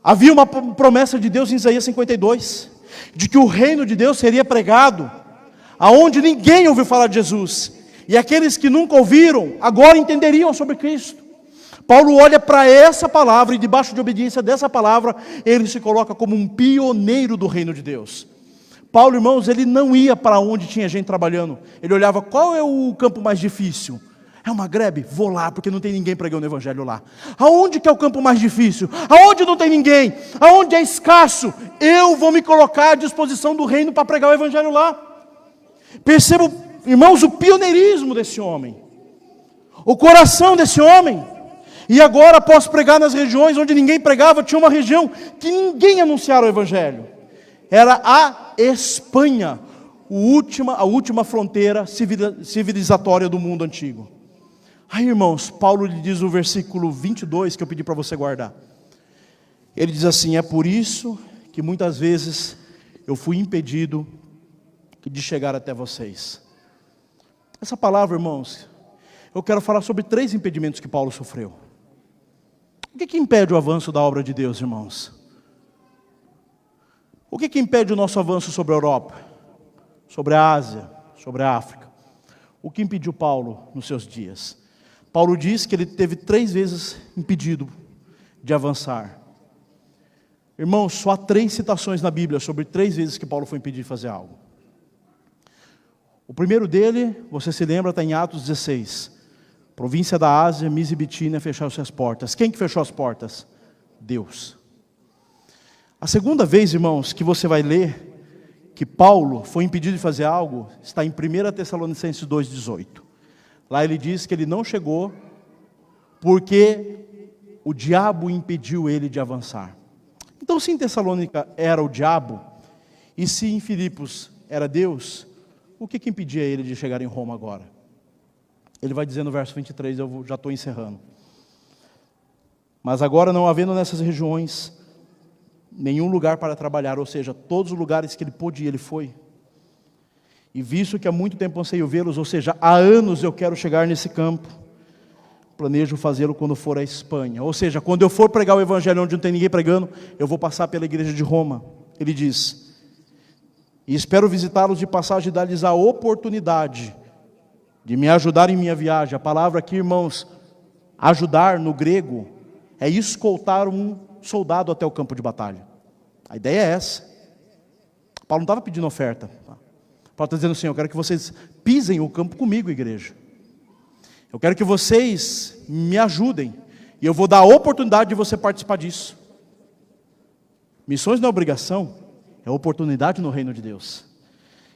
Havia uma promessa de Deus em Isaías 52, de que o reino de Deus seria pregado aonde ninguém ouviu falar de Jesus, e aqueles que nunca ouviram, agora entenderiam sobre Cristo. Paulo olha para essa palavra, e debaixo de obediência dessa palavra, ele se coloca como um pioneiro do reino de Deus. Paulo, irmãos, ele não ia para onde tinha gente trabalhando, ele olhava, qual é o campo mais difícil? É o Magrebe? Vou lá, porque não tem ninguém pregando o evangelho lá. Aonde que é o campo mais difícil? Aonde não tem ninguém? Aonde é escasso? Eu vou me colocar à disposição do reino para pregar o evangelho lá. Percebo, irmãos, o pioneirismo desse homem, o coração desse homem. E agora, após pregar nas regiões onde ninguém pregava, tinha uma região que ninguém anunciara o evangelho. Era a Espanha, a última fronteira civilizatória do mundo antigo. Aí, irmãos, Paulo lhe diz no versículo 22, que eu pedi para você guardar. Ele diz assim: é por isso que muitas vezes eu fui impedido de chegar até vocês. Essa palavra, irmãos, eu quero falar sobre 3 impedimentos que Paulo sofreu. O que impede o avanço da obra de Deus, irmãos? O que impede o nosso avanço sobre a Europa, sobre a Ásia, sobre a África? O que impediu Paulo nos seus dias? Paulo diz que ele teve 3 vezes impedido de avançar. Irmãos, só há 3 citações na Bíblia sobre 3 vezes que Paulo foi impedido de fazer algo. O primeiro dele, você se lembra, está em Atos 16. Província da Ásia, Mísia e Bitínia fecharam-se as portas. Quem que fechou as portas? Deus. A segunda vez, irmãos, que você vai ler que Paulo foi impedido de fazer algo, está em 1 Tessalonicenses 2,18. Lá ele diz que ele não chegou porque o diabo impediu ele de avançar. Então, se em Tessalônica era o diabo, e se em Filipos era Deus, o que impedia ele de chegar em Roma agora? Ele vai dizer no verso 23, eu já estou encerrando. Mas agora, não havendo nessas regiões nenhum lugar para trabalhar, ou seja, todos os lugares que ele podia, ele foi. E visto que há muito tempo anseio vê-los, ou seja, há anos eu quero chegar nesse campo, planejo fazê-lo quando for à Espanha. Ou seja, quando eu for pregar o evangelho onde não tem ninguém pregando, eu vou passar pela igreja de Roma. Ele diz: e espero visitá-los de passagem e dar-lhes a oportunidade de me ajudar em minha viagem. A palavra aqui, irmãos, ajudar no grego, é escoltar um soldado até o campo de batalha. A ideia é essa. Paulo não estava pedindo oferta. Paulo está dizendo assim: eu quero que vocês pisem o campo comigo, igreja. Eu quero que vocês me ajudem. E eu vou dar a oportunidade de você participar disso. Missões não é obrigação, é oportunidade no reino de Deus.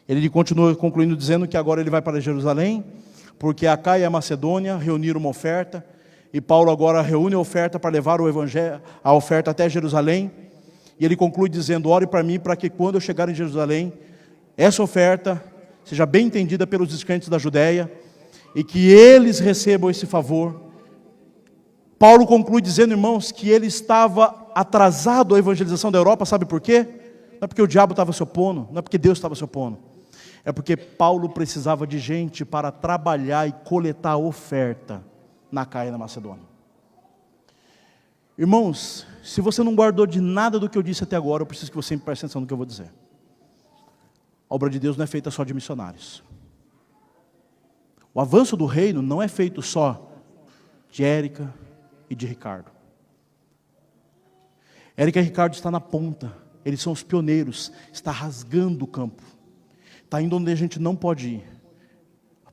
Ele continua concluindo dizendo que agora ele vai para Jerusalém, porque a Caia e a Macedônia reuniram uma oferta, e Paulo agora reúne a oferta para levar o evangelho, a oferta até Jerusalém. E ele conclui dizendo: ore para mim, para que quando eu chegar em Jerusalém, essa oferta seja bem entendida pelos descrentes da Judéia, e que eles recebam esse favor. Paulo conclui dizendo, irmãos, que ele estava atrasado à evangelização da Europa. Sabe por quê? Não é porque o diabo estava se opondo, não é porque Deus estava se opondo. É porque Paulo precisava de gente para trabalhar e coletar a oferta na Caia e na Macedônia. Irmãos, se você não guardou de nada do que eu disse até agora, eu preciso que você preste atenção no que eu vou dizer. A obra de Deus não é feita só de missionários. O avanço do reino não é feito só de Érica e de Ricardo. Érica e Ricardo estão na ponta, eles são os pioneiros, está rasgando o campo, está indo onde a gente não pode ir.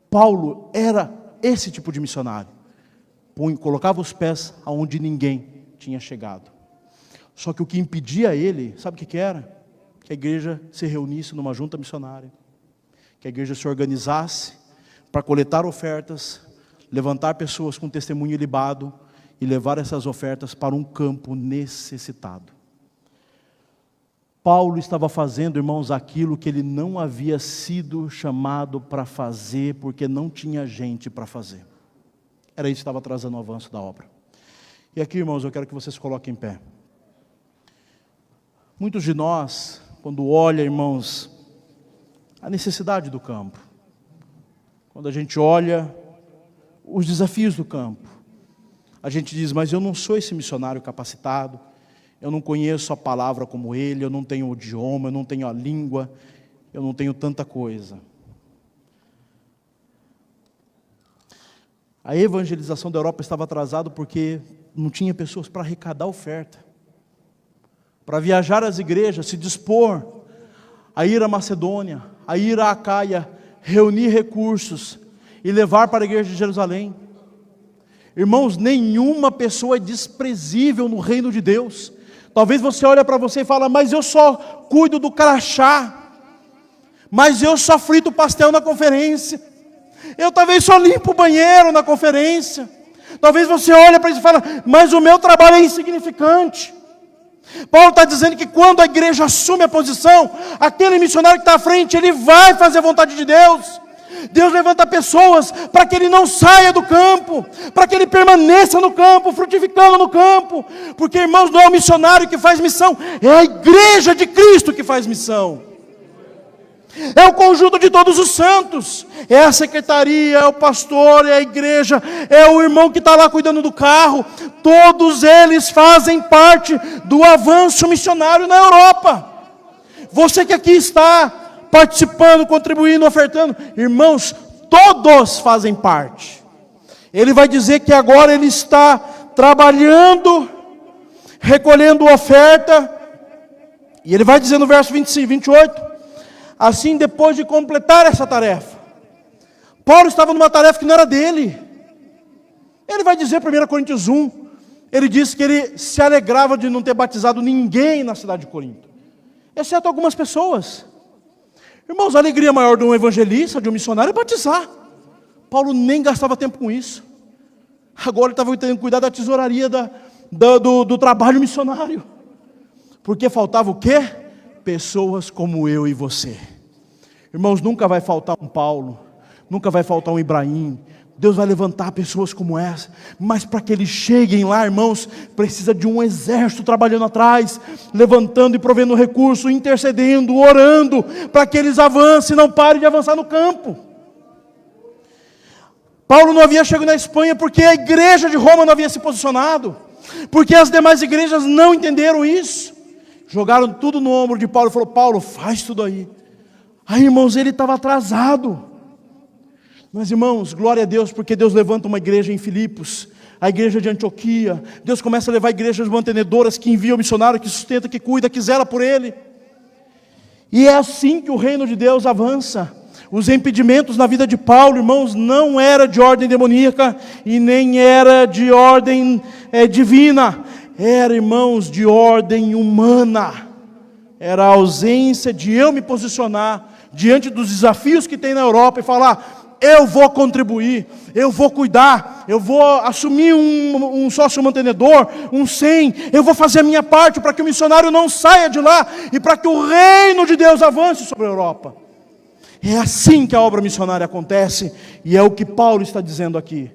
Paulo era esse tipo de missionário, colocava os pés aonde ninguém tinha chegado. Só que o que impedia ele, sabe o que era? Que a igreja se reunisse numa junta missionária, que a igreja se organizasse para coletar ofertas, levantar pessoas com testemunho ilibado e levar essas ofertas para um campo necessitado. Paulo estava fazendo, irmãos, aquilo que ele não havia sido chamado para fazer, porque não tinha gente para fazer. Era isso que estava atrasando o avanço da obra. E aqui, irmãos, eu quero que vocês coloquem em pé. Muitos de nós, quando olham, irmãos, a necessidade do campo, quando a gente olha os desafios do campo, a gente diz, mas eu não sou esse missionário capacitado, eu não conheço a palavra como ele, eu não tenho o idioma, eu não tenho a língua, eu não tenho tanta coisa. A evangelização da Europa estava atrasada porque não tinha pessoas para arrecadar oferta, para viajar às igrejas, se dispor a ir à Macedônia, a ir à Acaia, reunir recursos e levar para a igreja de Jerusalém. Irmãos, nenhuma pessoa é desprezível no reino de Deus. Talvez você olhe para você e fala, mas eu só cuido do crachá, mas eu só frito pastel na conferência, eu talvez só limpo o banheiro na conferência. Talvez você olhe para isso e fala, mas o meu trabalho é insignificante. Paulo está dizendo que quando a igreja assume a posição, aquele missionário que está à frente, ele vai fazer a vontade de Deus. Deus levanta pessoas para que ele não saia do campo, para que ele permaneça no campo, frutificando no campo. Porque, irmãos, não é o missionário que faz missão, é a igreja de Cristo que faz missão. É o conjunto de todos os santos, é a secretaria, é o pastor, é a igreja, é o irmão que está lá cuidando do carro. Todos eles fazem parte do avanço missionário na Europa. Você que aqui está participando, contribuindo, ofertando, irmãos, todos fazem parte. Ele vai dizer que agora ele está trabalhando, recolhendo oferta, e ele vai dizer no verso 25, 28, assim, depois de completar essa tarefa, Paulo estava numa tarefa que não era dele. Ele vai dizer, 1 Coríntios 1, ele disse que ele se alegrava de não ter batizado ninguém na cidade de Corinto, exceto algumas pessoas. Irmãos, a alegria maior de um evangelista, de um missionário, é batizar. Paulo nem gastava tempo com isso. Agora ele estava tentando cuidar da tesouraria do trabalho missionário. Porque faltava o quê? Pessoas como eu e você. Irmãos, nunca vai faltar um Paulo, nunca vai faltar um Ibrahim. Deus vai levantar pessoas como essa, mas para que eles cheguem lá, irmãos, precisa de um exército trabalhando atrás, levantando e provendo recurso, intercedendo, orando, para que eles avancem, não parem de avançar no campo. Paulo não havia chegado na Espanha porque a igreja de Roma não havia se posicionado, porque as demais igrejas não entenderam isso. Jogaram tudo no ombro de Paulo e falou, Paulo, faz tudo aí. Aí, irmãos, ele estava atrasado. Mas, irmãos, glória a Deus, porque Deus levanta uma igreja em Filipos, a igreja de Antioquia. Deus começa a levar igrejas mantenedoras que enviam missionário, que sustenta, que cuida, que zela por ele. E é assim que o reino de Deus avança. Os impedimentos na vida de Paulo, irmãos, não era de ordem demoníaca e nem era de ordem divina. Era, irmãos, de ordem humana. Era a ausência de eu me posicionar diante dos desafios que tem na Europa e falar, eu vou contribuir, eu vou cuidar, eu vou assumir um sócio mantenedor, um 100, eu vou fazer a minha parte para que o missionário não saia de lá e para que o reino de Deus avance sobre a Europa. É assim que a obra missionária acontece e é o que Paulo está dizendo aqui.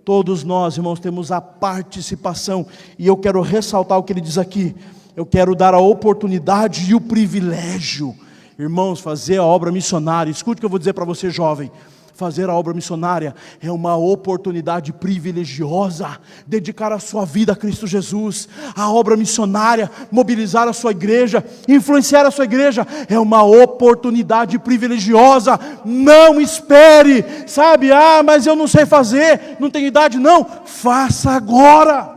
Todos nós, irmãos, temos a participação e eu quero ressaltar o que ele diz aqui. Eu quero dar a oportunidade e o privilégio, irmãos, fazer a obra missionária. Escute o que eu vou dizer para você, jovem. fazer a obra missionária é uma oportunidade privilegiosa. Dedicar a sua vida a Cristo Jesus, a obra missionária, mobilizar a sua igreja, influenciar a sua igreja, é uma oportunidade privilegiosa. Não espere, sabe, mas eu não sei fazer, não tenho idade. Não, faça agora.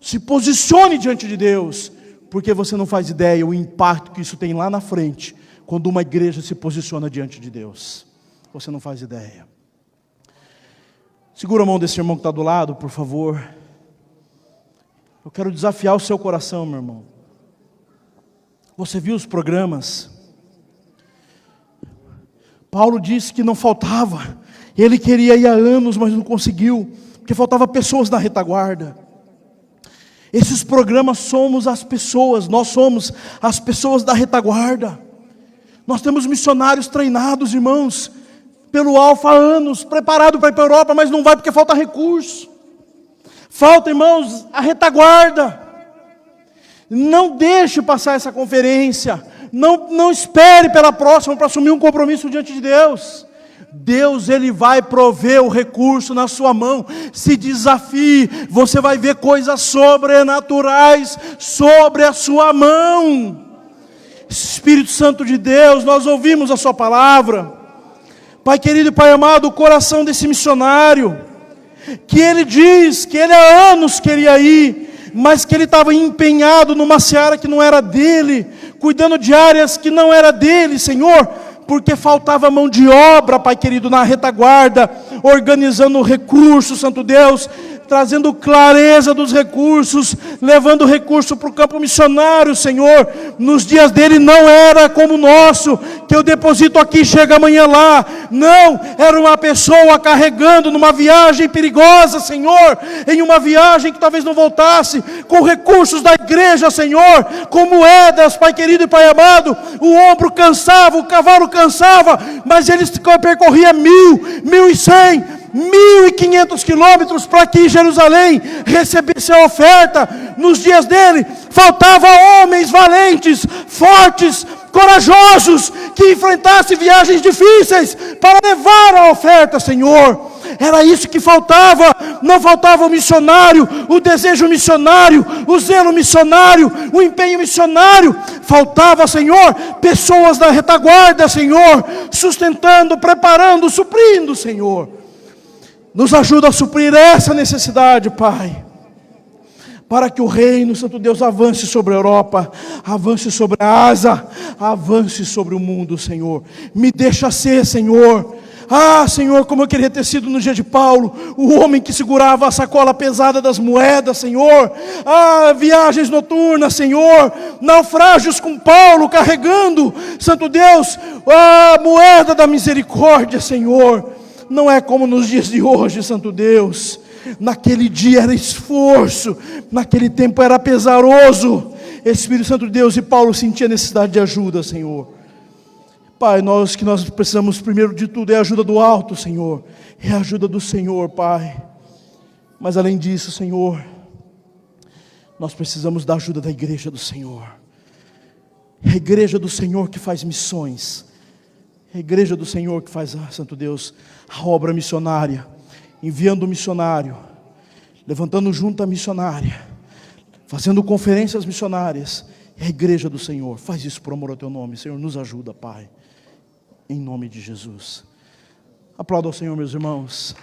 Se posicione diante de Deus, porque você não faz ideia o impacto que isso tem lá na frente, quando uma igreja se posiciona diante de Deus. Você não faz ideia. Segura a mão desse irmão que está do lado, por favor. Eu quero desafiar o seu coração, meu irmão. Você viu os programas? Paulo disse que não faltava. Ele queria ir há anos, mas não conseguiu, porque faltava pessoas na retaguarda. Esses programas somos as pessoas, nós somos as pessoas da retaguarda. Nós temos missionários treinados, irmãos, pelo Alfa há anos, preparado para ir para a Europa, mas não vai porque falta recurso. Falta, irmãos, a retaguarda. Não deixe passar essa conferência. Não espere pela próxima para assumir um compromisso diante de Deus. Deus, Ele vai prover o recurso na sua mão. Se desafie, você vai ver coisas sobrenaturais sobre a sua mão. Espírito Santo de Deus, nós ouvimos a sua palavra. Pai querido e Pai amado, o coração desse missionário, que ele diz que ele há anos queria ir, mas que ele estava empenhado numa seara que não era dele, cuidando de áreas que não era dele, Senhor, porque faltava mão de obra, Pai querido, na retaguarda, organizando recursos, Santo Deus, trazendo clareza dos recursos, levando recurso para o campo missionário, Senhor. Nos dias dele não era como o nosso, que eu deposito aqui e chega amanhã lá. Não, era uma pessoa carregando numa viagem perigosa, Senhor, em uma viagem que talvez não voltasse, com recursos da igreja, Senhor, com moedas, Pai querido e Pai amado. O ombro cansava, o cavalo cansava, mas ele percorria 1.000, 1.100, 1.500 quilômetros para que Jerusalém recebesse a oferta. Nos dias dele faltava homens valentes, fortes, corajosos, que enfrentassem viagens difíceis para levar a oferta, Senhor. Era isso que faltava. Não faltava o missionário, o desejo missionário, o zelo missionário, o empenho missionário. Faltava, Senhor, pessoas da retaguarda, Senhor, sustentando, preparando, suprindo, Senhor. Nos ajuda a suprir essa necessidade, Pai, para que o reino, Santo Deus, avance sobre a Europa, avance sobre a Ásia, avance sobre o mundo, Senhor. Me deixa ser, Senhor. Senhor, como eu queria ter sido no dia de Paulo, o homem que segurava a sacola pesada das moedas, Senhor. Viagens noturnas, Senhor, naufrágios com Paulo carregando, Santo Deus, a moeda da misericórdia, Senhor. Não é como nos dias de hoje, Santo Deus. Naquele dia era esforço, naquele tempo era pesaroso. Espírito Santo de Deus, e Paulo sentia necessidade de ajuda, Senhor. Pai, nós precisamos primeiro de tudo é a ajuda do alto, Senhor. É a ajuda do Senhor, Pai. Mas além disso, Senhor, nós precisamos da ajuda da igreja do Senhor. É a igreja do Senhor que faz missões. É a igreja do Senhor que faz, Santo Deus, a obra missionária, enviando o missionário, levantando junta missionária, fazendo conferências missionárias. É a igreja do Senhor. Faz isso por amor ao teu nome, Senhor. Nos ajuda, Pai, em nome de Jesus. Aplauda ao Senhor, meus irmãos.